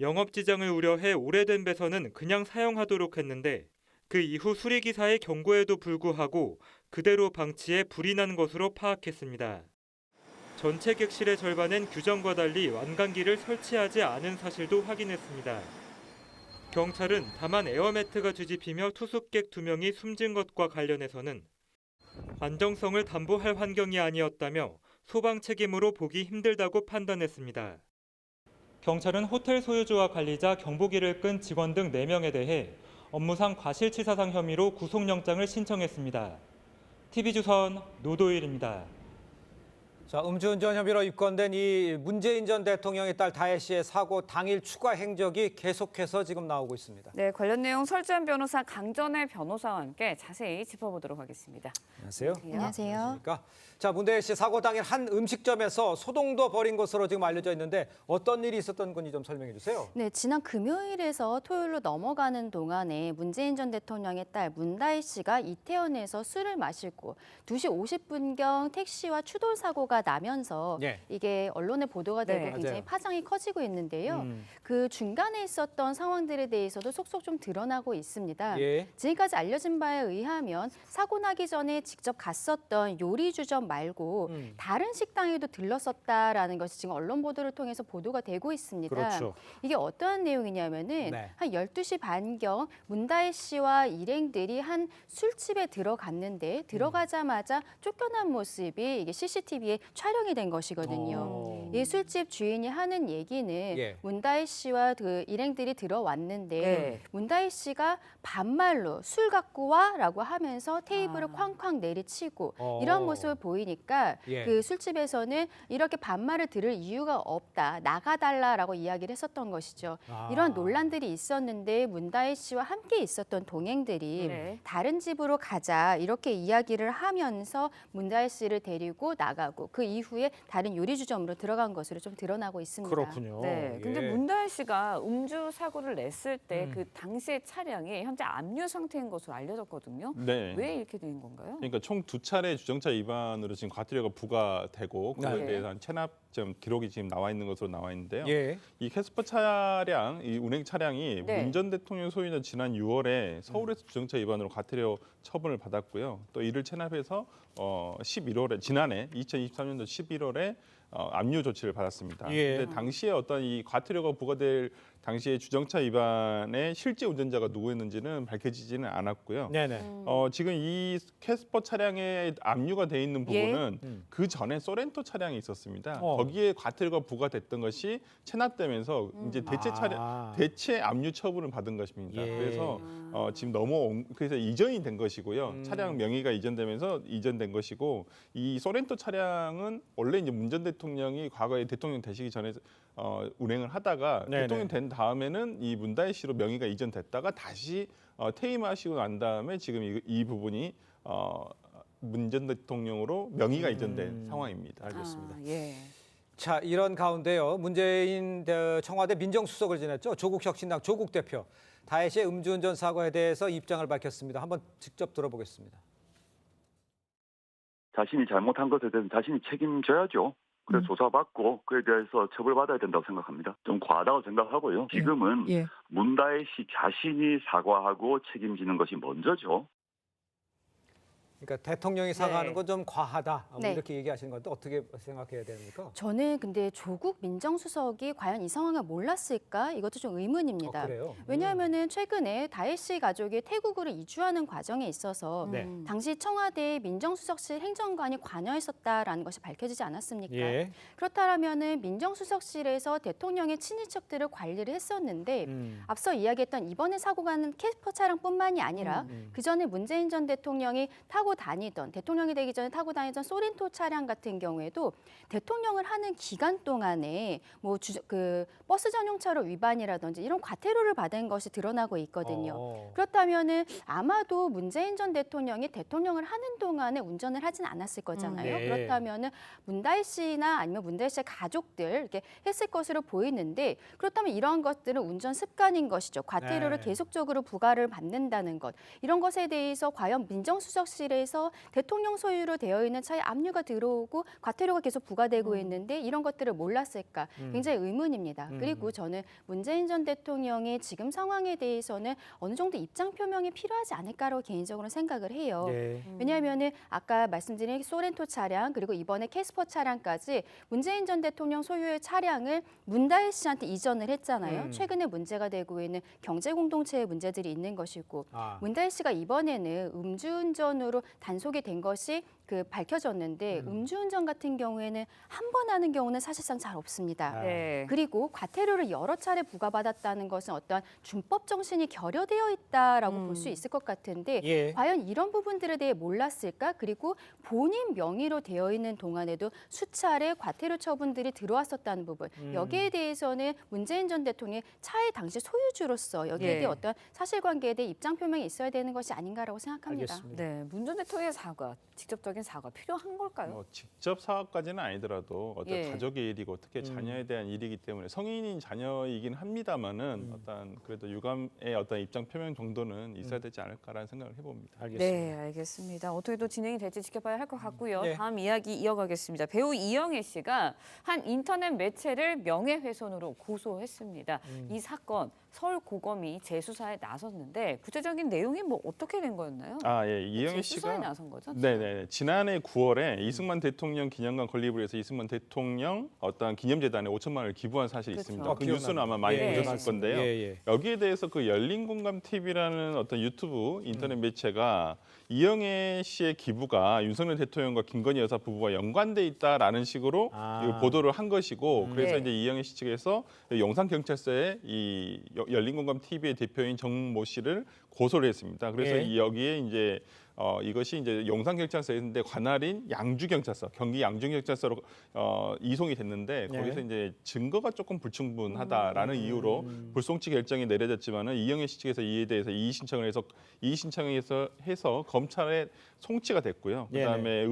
영업 지장을 우려해 오래된 배선은 그냥 사용하도록 했는데 그 이후 수리기사의 경고에도 불구하고 그대로 방치해 불이 난 것으로 파악했습니다. 전체 객실의 절반은 규정과 달리 완강기를 설치하지 않은 사실도 확인했습니다. 경찰은 다만 에어매트가 뒤집히며 투숙객 2명이 숨진 것과 관련해서는 안정성을 담보할 환경이 아니었다며 소방 책임으로 보기 힘들다고 판단했습니다. 경찰은 호텔 소유주와 관리자, 경보기를 끈 직원 등 4명에 대해 업무상 과실치사상 혐의로 구속영장을 신청했습니다. TV조선 노도일입니다. 자, 음주운전 혐의로 입건된 이 문재인 전 대통령의 딸 다혜 씨의 사고 당일 추가 행적이 계속해서 지금 나오고 있습니다. 네, 관련 내용 설주한 변호사 강전의 변호사와 함께 자세히 짚어보도록 하겠습니다. 안녕하세요. 안녕하세요. 안녕하십니까? 자, 문대혜 씨 사고 당일 한 음식점에서 소동도 벌인 것으로 지금 알려져 있는데 어떤 일이 있었던 건지 좀 설명해 주세요. 네, 지난 금요일에서 토요일로 넘어가는 동안에 문재인 전 대통령의 딸 문다혜 씨가 이태원에서 술을 마시고 2시 50분경 택시와 추돌 사고가 나면서 이게 언론에 보도가 되고 굉장히 파장이 커지고 있는데요. 그 중간에 있었던 상황들에 대해서도 속속 좀 드러나고 있습니다. 지금까지 알려진 바에 의하면 사고 나기 전에 직접 갔었던 요리주점 말고 다른 식당에도 들렀었다라는 것이 지금 언론 보도를 통해서 보도가 되고 있습니다. 그렇죠. 이게 어떠한 내용이냐면은 한 12시 반경 문다혜 씨와 일행들이 한 술집에 들어갔는데 들어가자마자 쫓겨난 모습이 이게 CCTV에 촬영이 된 것이거든요. 이 술집 주인이 하는 얘기는 문다혜 씨와 그 일행들이 들어왔는데 문다혜 씨가 반말로 술 갖고 와라고 하면서 테이블을 쾅쾅 내리치고 이런 모습을 보이니까 그 술집에서는 이렇게 반말을 들을 이유가 없다. 나가달라라고 이야기를 했었던 것이죠. 이런 논란들이 있었는데 문다혜 씨와 함께 있었던 동행들이 다른 집으로 가자 이렇게 이야기를 하면서 문다혜 씨를 데리고 나가고 그 이후에 다른 요리주점으로 들어간 것으로 좀 드러나고 있습니다. 그렇군요. 네, 근데 문다혜 씨가 음주 사고를 냈을 때 그 당시의 차량이 현재 압류 상태인 것으로 알려졌거든요. 네. 왜 이렇게 된 건가요? 그러니까 총 2차례 주정차 위반으로 지금 과태료가 부과되고 그거에 대해서 한 체납점 기록이 지금 나와 있는 것으로 나와 있는데요. 이 캐스퍼 차량, 이 운행 차량이 문 전 대통령 소유는 지난 6월에 서울에서 주정차 위반으로 과태료 처분을 받았고요. 또 이를 체납해서 11월에 지난해 2023년도 11월에 압류 조치를 받았습니다. 근데 당시에 어떤 이 과태료가 부과될 당시에 주정차 위반의 실제 운전자가 누구였는지는 밝혀지지는 않았고요. 지금 이 캐스퍼 차량에 압류가 돼 있는 부분은 그 전에 소렌토 차량이 있었습니다. 거기에 과태료가 부과됐던 것이 체납되면서 이제 대체 압류 처분을 받은 것입니다. 그래서 지금 그래서 이전이 된 것이고요. 차량 명의가 이전되면서 이전된 것이고 이 소렌토 차량은 원래 이제 문 전 대통령이 과거에 대통령 되시기 전에 운행을 하다가 대통령 된 다음에는 이 문다혜 씨로 명의가 이전됐다가 다시 퇴임하시고 난 다음에 지금 이 부분이 문 전 대통령으로 명의가 이전된 상황입니다. 알겠습니다. 예. 자, 이런 가운데요. 문재인 청와대 민정수석을 지냈죠. 조국혁신당 조국 대표. 다혜 씨의 음주운전 사고에 대해서 입장을 밝혔습니다. 한번 직접 들어보겠습니다. 자신이 잘못한 것에 대해서 자신이 책임져야죠. 그래서 조사받고 그에 대해서 처벌받아야 된다고 생각합니다. 좀 과하다고 생각하고요. 지금은 문다혜 씨 자신이 사과하고 책임지는 것이 먼저죠. 그러니까 대통령이 사과하는 네. 건 좀 과하다. 네. 이렇게 얘기하시는 건데 어떻게 생각해야 됩니까? 저는 근데 조국 민정수석이 과연 이 상황을 몰랐을까? 이것도 좀 의문입니다. 그래요? 왜냐하면은 최근에 다혜 씨 가족이 태국으로 이주하는 과정에 있어서 네. 당시 청와대 민정수석실 행정관이 관여했었다라는 것이 밝혀지지 않았습니까? 예. 그렇다면은 민정수석실에서 대통령의 친인척들을 관리를 했었는데 앞서 이야기했던 이번에 사고가 난 캐스퍼 차량뿐만이 아니라 그 전에 문재인 전 대통령이 타고 다니던 대통령이 되기 전에 타고 다니던 소렌토 차량 같은 경우에도 대통령을 하는 기간 동안에 뭐 그 버스 전용차로 위반이라든지 이런 과태료를 받은 것이 드러나고 있거든요. 그렇다면은 아마도 문재인 전 대통령이 대통령을 하는 동안에 운전을 하진 않았을 거잖아요. 네. 그렇다면은 문다혜 씨나 아니면 문다혜 씨의 가족들 이렇게 했을 것으로 보이는데 그렇다면 이러한 것들은 운전 습관인 것이죠. 과태료를 네. 계속적으로 부과를 받는다는 것. 이런 것에 대해서 과연 민정수석실에서 대통령 소유로 되어 있는 차에 압류가 들어오고 과태료가 계속 부과되고 있는데 이런 것들을 몰랐을까? 굉장히 의문입니다. 그리고 저는 문재인 전 대통령의 지금 상황에 대해서는 어느 정도 입장 표명이 필요하지 않을까라고 개인적으로 생각을 해요. 네. 왜냐하면은 아까 말씀드린 소렌토 차량 그리고 이번에 캐스퍼 차량까지 문재인 전 대통령 소유의 차량을 문다혜 씨한테 이전을 했잖아요. 최근에 문제가 되고 있는 경제 공동체의 문제들이 있는 것이고 문다혜 씨가 이번에는 음주운전으로 단속이 된 것이 밝혀졌는데 음주운전 같은 경우에는 한 번 하는 경우는 사실상 잘 없습니다. 네. 그리고 과태료를 여러 차례 부과받았다는 것은 어떤 준법 정신이 결여되어 있다라고 볼 수 있을 것 같은데 과연 이런 부분들에 대해 몰랐을까? 그리고 본인 명의로 되어 있는 동안에도 수차례 과태료 처분들이 들어왔었다는 부분 여기에 대해서는 문재인 전 대통령이 차의 당시 소유주로서 여기에 대해 어떤 사실관계에 대해 입장 표명이 있어야 되는 것이 아닌가라고 생각합니다. 알겠습니다. 네, 문 전 대통령의 사과, 직접적인 사과 필요한 걸까요? 직접 사과까지는 아니더라도 어떤 예. 가족의 일이고 특히 자녀에 대한 일이기 때문에 성인인 자녀이긴 합니다만은 어떤 그래도 유감의 어떤 입장 표명 정도는 있어야 되지 않을까라는 생각을 해봅니다. 네, 알겠습니다. 어떻게 또 진행이 될지 지켜봐야 할 것 같고요. 네. 다음 이야기 이어가겠습니다. 배우 이영애 씨가 한 인터넷 매체를 명예훼손으로 고소했습니다. 이 사건 서울고검이 재수사에 나섰는데 구체적인 내용이 뭐 어떻게 된 거였나요? 이영애 재수사에 씨가 나선 거죠? 네네 지난해 9월에 이승만 대통령 기념관 건립을 해서 이승만 대통령 어떤 기념재단에 5천만 원을 기부한 사실이 있습니다. 그 뉴스는 아마 많이 보셨을 건데요. 여기에 대해서 그 열린공감 TV라는 어떤 유튜브 인터넷 매체가 이영애 씨의 기부가 윤석열 대통령과 김건희 여사 부부와 연관돼 있다라는 식으로 보도를 한 것이고 그래서 이제 이영애 씨 측에서 용산경찰서에 이 열린공감 TV의 대표인 정모 씨를 고소를 했습니다. 그래서 여기에 이제 이것이 이제 용산경찰서인데 관할인 양주경찰서, 경기 양주경찰서로 이송이 됐는데 거기서 이제 증거가 조금 불충분하다라는 이유로 불송치 결정이 내려졌지만은 이영애 씨 측에서 이에 대해서 이의 신청을 해서 검찰에 송치가 됐고요. 그다음에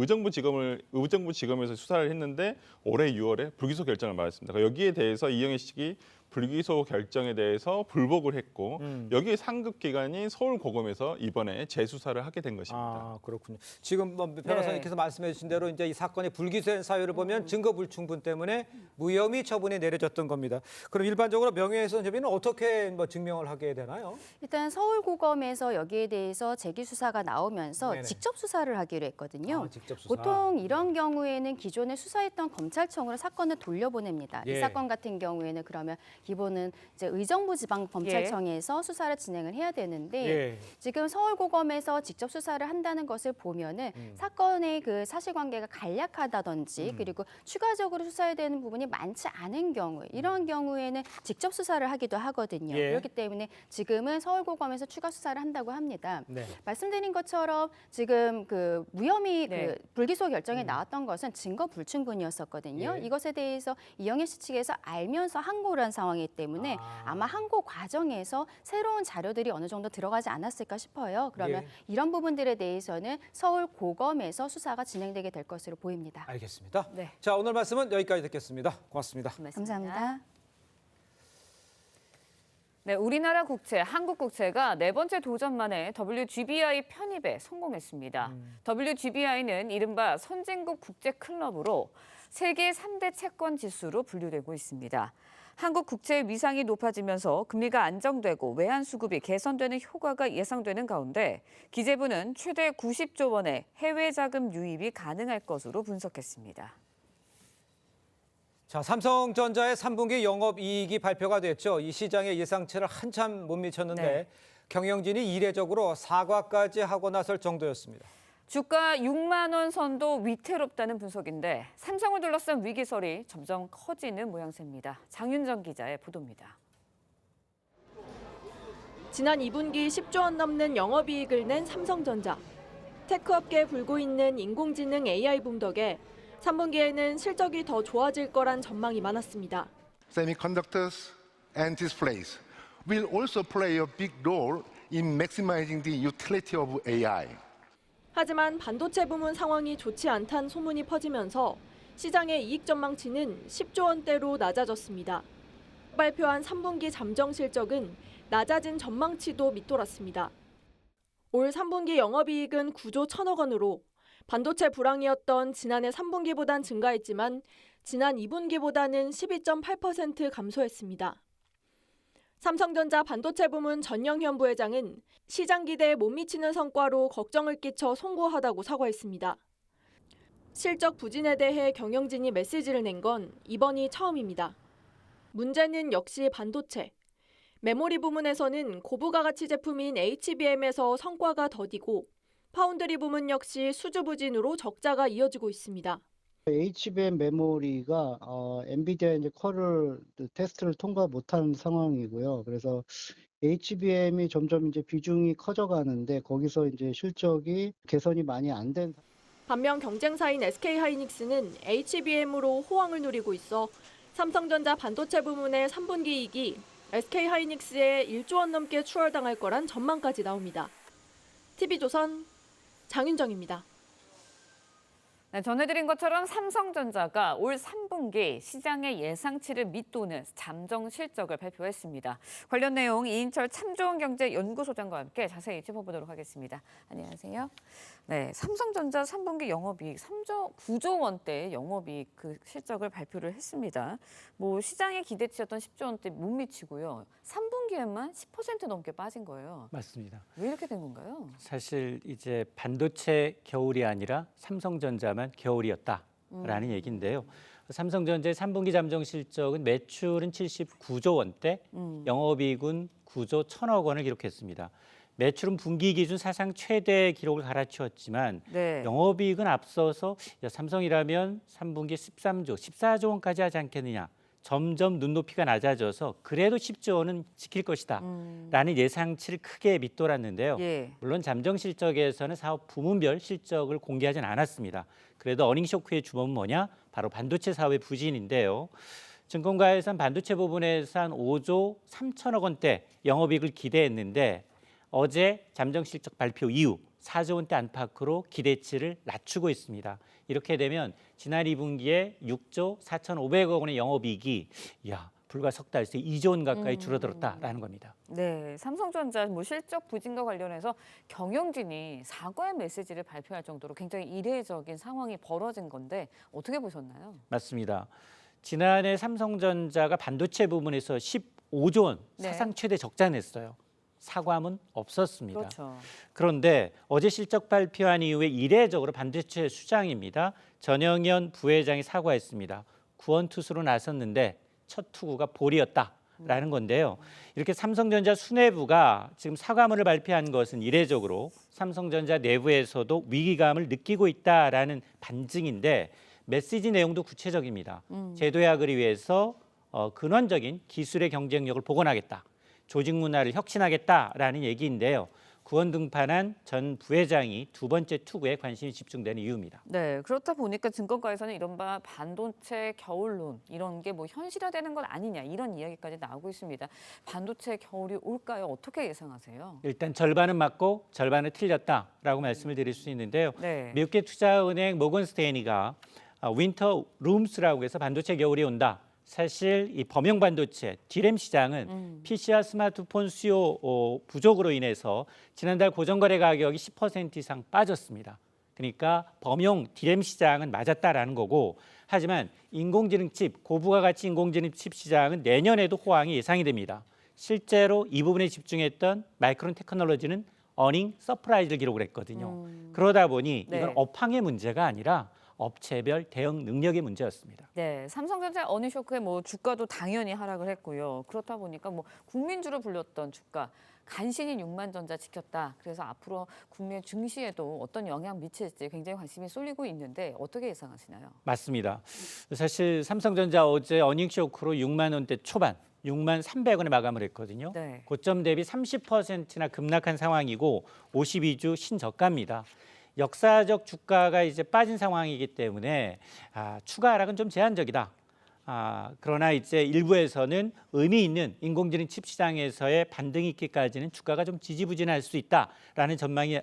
의정부지검에서 수사를 했는데 올해 6월에 불기소 결정을 받았습니다. 여기에 대해서 이영애 씨 측이 불기소 결정에 대해서 불복을 했고 여기에 상급 기관인 서울고검에서 이번에 재수사를 하게 된 것입니다. 그렇군요. 지금 변호사님께서 말씀해 주신 대로 이제 이 사건이 불기소된 사유를 보면 증거 불충분 때문에 무혐의 처분이 내려졌던 겁니다. 그럼 일반적으로 명예훼손 혐의는 어떻게 증명을 하게 되나요? 일단 서울고검에서 여기에 대해서 재기 수사가 나오면서 직접 수사를 하기로 했거든요. 직접 수사. 보통 이런 경우에는 기존에 수사했던 검찰청으로 사건을 돌려보냅니다. 이 사건 같은 경우에는 그러면 기본은 이제 의정부지방검찰청에서 수사를 진행을 해야 되는데 지금 서울고검에서 직접 수사를 한다는 것을 보면은 사건의 그 사실관계가 간략하다든지 그리고 추가적으로 수사해야 되는 부분이 많지 않은 경우 이런 경우에는 직접 수사를 하기도 하거든요. 그렇기 때문에 지금은 서울고검에서 추가 수사를 한다고 합니다. 말씀드린 것처럼 지금 그 무혐의 그 불기소 결정이 나왔던 것은 증거 불충분이었었거든요. 이것에 대해서 이영애 씨 측에서 알면서 항고를 한 상황. 상황이기 때문에 아마 항고 과정에서 새로운 자료들이 어느 정도 들어가지 않았을까 싶어요. 그러면 이런 부분들에 대해서는 서울고검에서 수사가 진행되게 될 것으로 보입니다. 알겠습니다. 네. 자, 오늘 말씀은 여기까지 듣겠습니다. 고맙습니다. 감사합니다. 네, 우리나라 국채, 한국 국채가 네 번째 도전 만에 WGBI 편입에 성공했습니다. WGBI는 이른바 선진국 국제 클럽으로 세계 3대 채권 지수로 분류되고 있습니다. 한국 국채의 위상이 높아지면서 금리가 안정되고 외환 수급이 개선되는 효과가 예상되는 가운데 기재부는 최대 90조 원의 해외 자금 유입이 가능할 것으로 분석했습니다. 자, 삼성전자의 3분기 영업이익이 발표가 됐죠. 이 시장의 예상치를 한참 못 미쳤는데 경영진이 이례적으로 사과까지 하고 나설 정도였습니다. 주가 6만 원 선도 위태롭다는 분석인데 삼성을 둘러싼 위기설이 점점 커지는 모양새입니다. 장윤정 기자의 보도입니다. 지난 2분기 10조 원 넘는 영업이익을 낸 삼성전자. 테크업계에 불고 있는 인공지능 AI 붐 덕에 3분기에는 실적이 더 좋아질 거란 전망이 많았습니다. Semiconductors and displays will also play a big role in maximizing the utility of AI. 하지만 반도체 부문 상황이 좋지 않다는 소문이 퍼지면서 시장의 이익 전망치는 10조 원대로 낮아졌습니다. 발표한 3분기 잠정 실적은 낮아진 전망치도 밑돌았습니다. 올 3분기 영업이익은 9조 1천억 원으로 반도체 불황이었던 지난해 3분기보단 증가했지만 지난 2분기보다는 12.8% 감소했습니다. 삼성전자 반도체 부문 전영현 부회장은 시장 기대에 못 미치는 성과로 걱정을 끼쳐 송구하다고 사과했습니다. 실적 부진에 대해 경영진이 메시지를 낸 건 이번이 처음입니다. 문제는 역시 반도체. 메모리 부문에서는 고부가 가치 제품인 HBM에서 성과가 더디고 파운드리 부문 역시 수주 부진으로 적자가 이어지고 있습니다. HBM 메모리가 엔비디아 이제 쿼를 테스트를 통과 못한 상황이고요. 그래서 HBM이 점점 이제 비중이 커져가는데 거기서 이제 실적이 개선이 많이 안 된. 반면 경쟁사인 SK하이닉스는 HBM으로 호황을 누리고 있어 삼성전자 반도체 부문의 3분기 이익이 SK하이닉스에 1조 원 넘게 추월당할 거란 전망까지 나옵니다. TV조선 장윤정입니다. 네, 전해드린 것처럼 삼성전자가 올 3분기 시장의 예상치를 밑도는 잠정 실적을 발표했습니다. 관련 내용 이인철 참좋은경제연구소장과 함께 자세히 짚어보도록 하겠습니다. 안녕하세요. 네, 삼성전자 3분기 영업이익 9조 원대 영업이익 그 실적을 발표를 했습니다. 뭐 시장의 기대치였던 10조 원대 못 미치고요. 3분기에만 10% 넘게 빠진 거예요. 맞습니다. 왜 이렇게 된 건가요? 사실 이제 반도체 겨울이 아니라 삼성전자만 겨울이었다라는 얘기인데요. 삼성전자의 3분기 잠정 실적은 매출은 79조 원대, 영업이익은 9조 1천억 원을 기록했습니다. 매출은 분기 기준 사상 최대 기록을 갈아치웠지만 영업이익은 앞서서 삼성이라면 3분기 13조, 14조 원까지 하지 않겠느냐. 점점 눈높이가 낮아져서 그래도 10조 원은 지킬 것이다 라는 예상치를 크게 밑돌았는데요. 물론 잠정 실적에서는 사업 부문별 실적을 공개하진 않았습니다. 그래도 어닝 쇼크의 주범은 뭐냐? 바로 반도체 사업의 부진인데요. 증권가에서는 반도체 부분에서 한 5조 3천억 원대 영업이익을 기대했는데 어제 잠정 실적 발표 이후 4조 원대 안팎으로 기대치를 낮추고 있습니다. 이렇게 되면 지난 2분기에 6조 4,500억 원의 영업이익이 불과 석 달 새 2조 원 가까이 줄어들었다라는 겁니다. 네, 삼성전자 실적 부진과 관련해서 경영진이 사과의 메시지를 발표할 정도로 굉장히 이례적인 상황이 벌어진 건데 어떻게 보셨나요? 맞습니다. 지난해 삼성전자가 반도체 부문에서 15조 원 사상 최대 적자 냈어요. 사과문 없었습니다. 그렇죠. 그런데 어제 실적 발표한 이후에 이례적으로 반도체 수장입니다. 전영현 부회장이 사과했습니다. 구원투수로 나섰는데 첫 투구가 볼이었다라는 건데요. 이렇게 삼성전자 수뇌부가 지금 사과문을 발표한 것은 이례적으로 삼성전자 내부에서도 위기감을 느끼고 있다라는 반증인데 메시지 내용도 구체적입니다. 제도약을 위해서 근원적인 기술의 경쟁력을 복원하겠다. 조직 문화를 혁신하겠다라는 얘기인데요. 구원 등판한 전 부회장이 두 번째 투구에 관심이 집중되는 이유입니다. 네, 그렇다 보니까 증권가에서는 이른바 반도체 겨울론 이런 게 뭐 현실화되는 건 아니냐 이런 이야기까지 나오고 있습니다. 반도체 겨울이 올까요? 어떻게 예상하세요? 일단 절반은 맞고 절반은 틀렸다라고 말씀을 드릴 수 있는데요. 네. 미국계 투자은행 모건 스테이니가 윈터 룸스라고 해서 반도체 겨울이 온다. 사실 이 범용 반도체 D램 시장은 PC와 스마트폰 수요 부족으로 인해서 지난달 고정거래 가격이 10% 이상 빠졌습니다. 그러니까 범용 D램 시장은 맞았다라는 거고, 하지만 인공지능 칩, 고부가가치 인공지능 칩 시장은 내년에도 호황이 예상이 됩니다. 실제로 이 부분에 집중했던 마이크론 테크놀로지는 어닝 서프라이즈를 기록을 했거든요. 그러다 보니 네. 이건 업황의 문제가 아니라 업체별 대응 능력의 문제였습니다. 네, 삼성전자 어닝 쇼크에 뭐 주가도 당연히 하락을 했고요. 그렇다 보니까 뭐 국민주로 불렸던 주가 간신히 6만 전자 지켰다. 그래서 앞으로 국내 증시에도 어떤 영향 미칠지 굉장히 관심이 쏠리고 있는데 어떻게 예상하시나요? 맞습니다. 사실 삼성전자 어제 어닝 쇼크로 6만 원대 초반, 6만 300원에 마감을 했거든요. 네. 고점 대비 30%나 급락한 상황이고 52주 신저가입니다. 역사적 주가가 이제 빠진 상황이기 때문에 추가 하락은 좀 제한적이다. 그러나 이제 일부에서는 의미 있는 인공지능 칩 시장에서의 반등이 있기까지는 주가가 좀 지지부진할 수 있다라는 전망이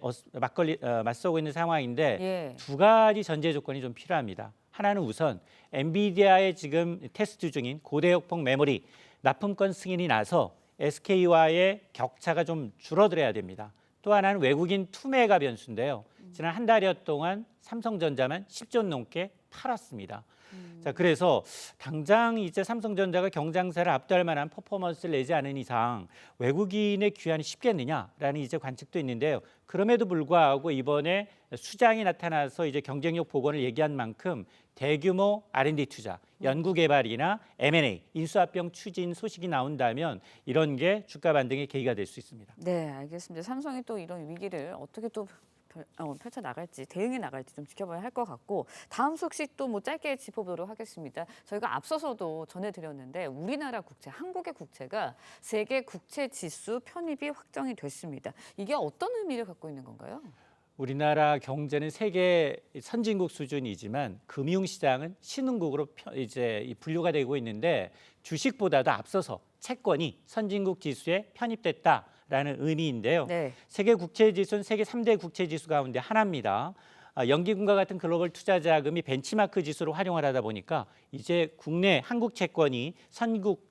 맞서고 있는 상황인데 예. 두 가지 전제 조건이 좀 필요합니다. 하나는 우선 엔비디아의 지금 테스트 중인 고대역폭 메모리 납품권 승인이 나서 SK와의 격차가 좀 줄어들어야 됩니다. 또 하나는 외국인 투매가 변수인데요. 지난 한 달여 동안 삼성전자만 10조 넘게 팔았습니다. 자, 그래서 당장 이제 삼성전자가 경장사를 압도할 만한 퍼포먼스를 내지 않은 이상 외국인의 귀환이 쉽겠느냐라는 이제 관측도 있는데요. 그럼에도 불구하고 이번에 수장이 나타나서 이제 경쟁력 복원을 얘기한 만큼 대규모 R&D 투자, 연구개발이나 M&A, 인수합병 추진 소식이 나온다면 이런 게 주가 반등의 계기가 될 수 있습니다. 네, 알겠습니다. 삼성이 또 이런 위기를 어떻게 또 펼쳐 나갈지, 대응해 나갈지 좀 지켜봐야 할 것 같고, 다음 소식 또 뭐 짧게 짚어보도록 하겠습니다. 저희가 앞서서도 전해드렸는데 우리나라 국채, 한국의 국채가 세계 국채 지수 편입이 확정이 됐습니다. 이게 어떤 의미를 갖고 있는 건가요? 우리나라 경제는 세계 선진국 수준이지만 금융시장은 신흥국으로 이제 분류가 되고 있는데 주식보다도 앞서서 채권이 선진국 지수에 편입됐다라는 의미인데요. 네. 세계 국채지수는 세계 3대 국채지수 가운데 하나입니다. 연기금과 같은 글로벌 투자 자금이 벤치마크 지수로 활용을 하다 보니까 이제 국내 한국 채권이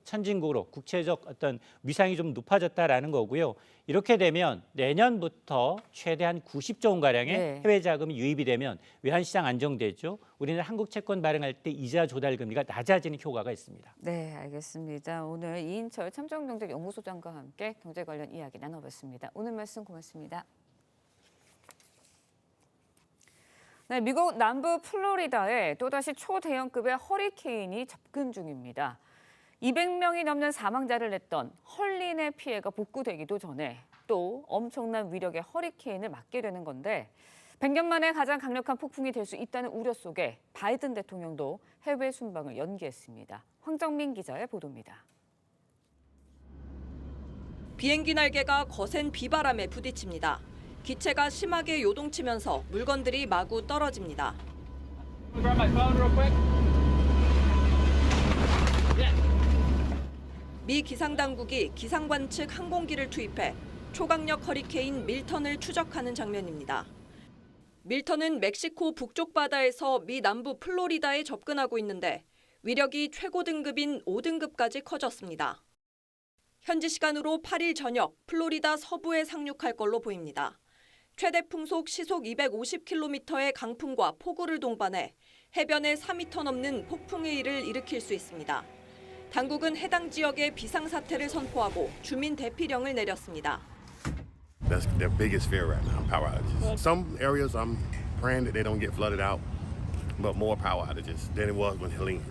선진국으로 국채적 어떤 위상이 좀 높아졌다라는 거고요. 이렇게 되면 내년부터 최대한 90조 원 가량의 네. 해외 자금이 유입이 되면 외환 시장 안정되죠. 우리는 한국 채권 발행할 때 이자 조달 금리가 낮아지는 효과가 있습니다. 네, 알겠습니다. 오늘 이인철 참정경제연구소장과 함께 경제 관련 이야기 나눠봤습니다. 오늘 말씀 고맙습니다. 네, 미국 남부 플로리다에 또다시 초대형급의 허리케인이 접근 중입니다. 200명이 넘는 사망자를 냈던 헐린의 피해가 복구되기도 전에 또 엄청난 위력의 허리케인을 맞게 되는 건데 100년 만에 가장 강력한 폭풍이 될 수 있다는 우려 속에 바이든 대통령도 해외 순방을 연기했습니다. 황정민 기자의 보도입니다. 비행기 날개가 거센 비바람에 부딪힙니다. 기체가 심하게 요동치면서 물건들이 마구 떨어집니다. 미 기상당국이 기상관 측 항공기를 투입해 초강력 허리케인 밀턴을 추적하는 장면입니다. 밀턴은 멕시코 북쪽 바다에서 미 남부 플로리다에 접근하고 있는데 위력이 최고 등급인 5등급까지 커졌습니다. 현지 시간으로 8일 저녁 플로리다 서부에 상륙할 걸로 보입니다. 최대 풍속 시속 250km의 강풍과 폭우를 동반해 해변에 4m 넘는 폭풍의 일을 일으킬 수 있습니다. 당국은 해당 지역에 비상사태를 선포하고 주민 대피령을 내렸습니다. That's their biggest fear right now, power outages. Some areas I'm praying that they don't get flooded out, but more power outages than it was when Helene.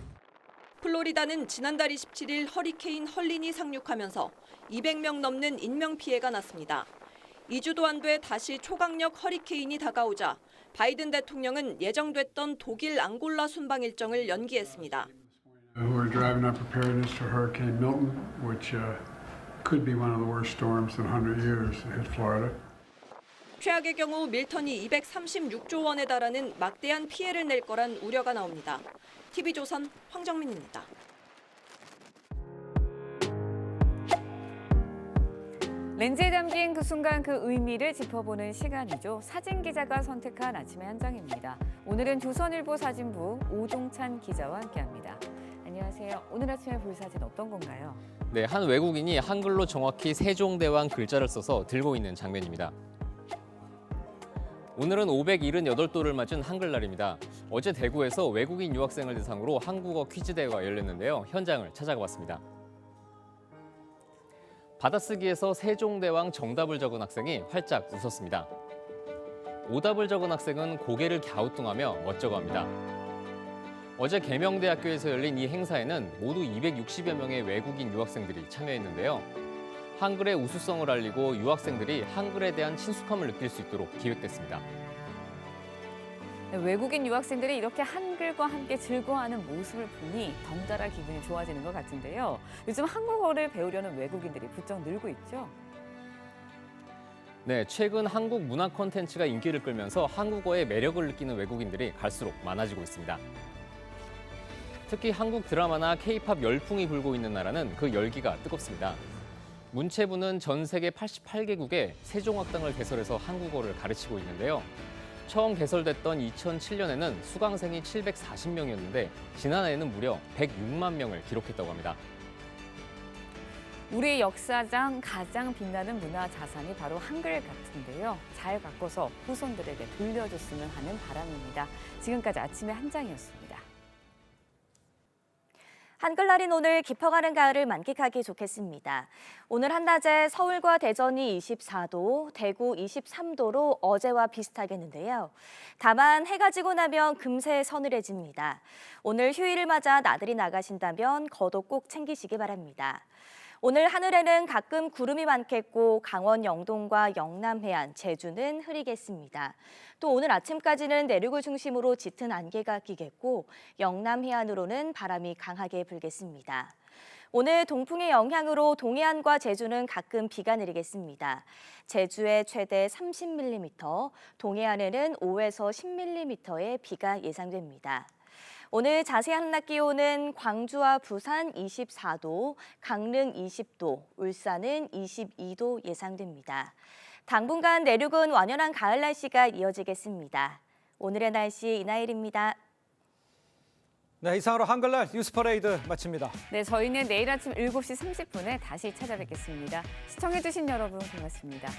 플로리다는 지난달 27일 허리케인 헐린이 상륙하면서 200명 넘는 인명피해가 났습니다. 2주도 안 돼 다시 초강력 허리케인이 다가오자 바이든 대통령은 예정됐던 독일 앙골라 순방 일정을 연기했습니다. We're driving up preparedness for Hurricane Milton, which could be one of the worst storms in 100 years to hit Florida. 최악의 경우 밀턴이 236조 원에 달하는 막대한 피해를 낼 거란 우려가 나옵니다. TV조선 황정민입니다. 렌즈에 담긴 그 순간 그 의미를 짚어보는 시간이죠. 사진 기자가 선택한 아침의 한 장입니다. 오늘은 조선일보 사진부 오종찬 기자와 함께합니다. 안녕하세요. 오늘 아침에 볼 사진 어떤 건가요? 네, 한 외국인이 한글로 정확히 세종대왕 글자를 써서 들고 있는 장면입니다. 오늘은 578돌을 맞은 한글날입니다. 어제 대구에서 외국인 유학생을 대상으로 한국어 퀴즈 대회가 열렸는데요. 현장을 찾아가 봤습니다. 받아쓰기에서 세종대왕 정답을 적은 학생이 활짝 웃었습니다. 오답을 적은 학생은 고개를 갸우뚱하며 멋쩍어합니다. 어제 계명대학교에서 열린 이 행사에는 모두 260여 명의 외국인 유학생들이 참여했는데요. 한글의 우수성을 알리고 유학생들이 한글에 대한 친숙함을 느낄 수 있도록 기획됐습니다. 네, 외국인 유학생들이 이렇게 한글과 함께 즐거워하는 모습을 보니 덩달아 기분이 좋아지는 것 같은데요. 요즘 한국어를 배우려는 외국인들이 부쩍 늘고 있죠. 네, 최근 한국 문화 콘텐츠가 인기를 끌면서 한국어의 매력을 느끼는 외국인들이 갈수록 많아지고 있습니다. 특히 한국 드라마나 K-팝 열풍이 불고 있는 나라는 그 열기가 뜨겁습니다. 문체부는 전 세계 88개국에 세종학당을 개설해서 한국어를 가르치고 있는데요. 처음 개설됐던 2007년에는 수강생이 740명이었는데 지난해에는 무려 106만 명을 기록했다고 합니다. 우리 역사상 가장 빛나는 문화 자산이 바로 한글 같은데요. 잘 가꿔서 후손들에게 돌려줬으면 하는 바람입니다. 지금까지 아침의 한 장이었습니다. 한글날인 오늘 깊어가는 가을을 만끽하기 좋겠습니다. 오늘 한낮에 서울과 대전이 24도, 대구 23도로 어제와 비슷하겠는데요. 다만 해가 지고 나면 금세 서늘해집니다. 오늘 휴일을 맞아 나들이 나가신다면 겉옷 꼭 챙기시기 바랍니다. 오늘 하늘에는 가끔 구름이 많겠고 강원 영동과 영남 해안, 제주는 흐리겠습니다. 또 오늘 아침까지는 내륙을 중심으로 짙은 안개가 끼겠고 영남 해안으로는 바람이 강하게 불겠습니다. 오늘 동풍의 영향으로 동해안과 제주는 가끔 비가 내리겠습니다. 제주에 최대 30mm, 동해안에는 5에서 10mm의 비가 예상됩니다. 오늘 자세한 한낮 기온은 광주와 부산 24도, 강릉 20도, 울산은 22도 예상됩니다. 당분간 내륙은 완연한 가을 날씨가 이어지겠습니다. 오늘의 날씨 이나일입니다. 네, 이상으로 한글날 뉴스 퍼레이드 마칩니다. 네, 저희는 내일 아침 7시 30분에 다시 찾아뵙겠습니다. 시청해주신 여러분 고맙습니다.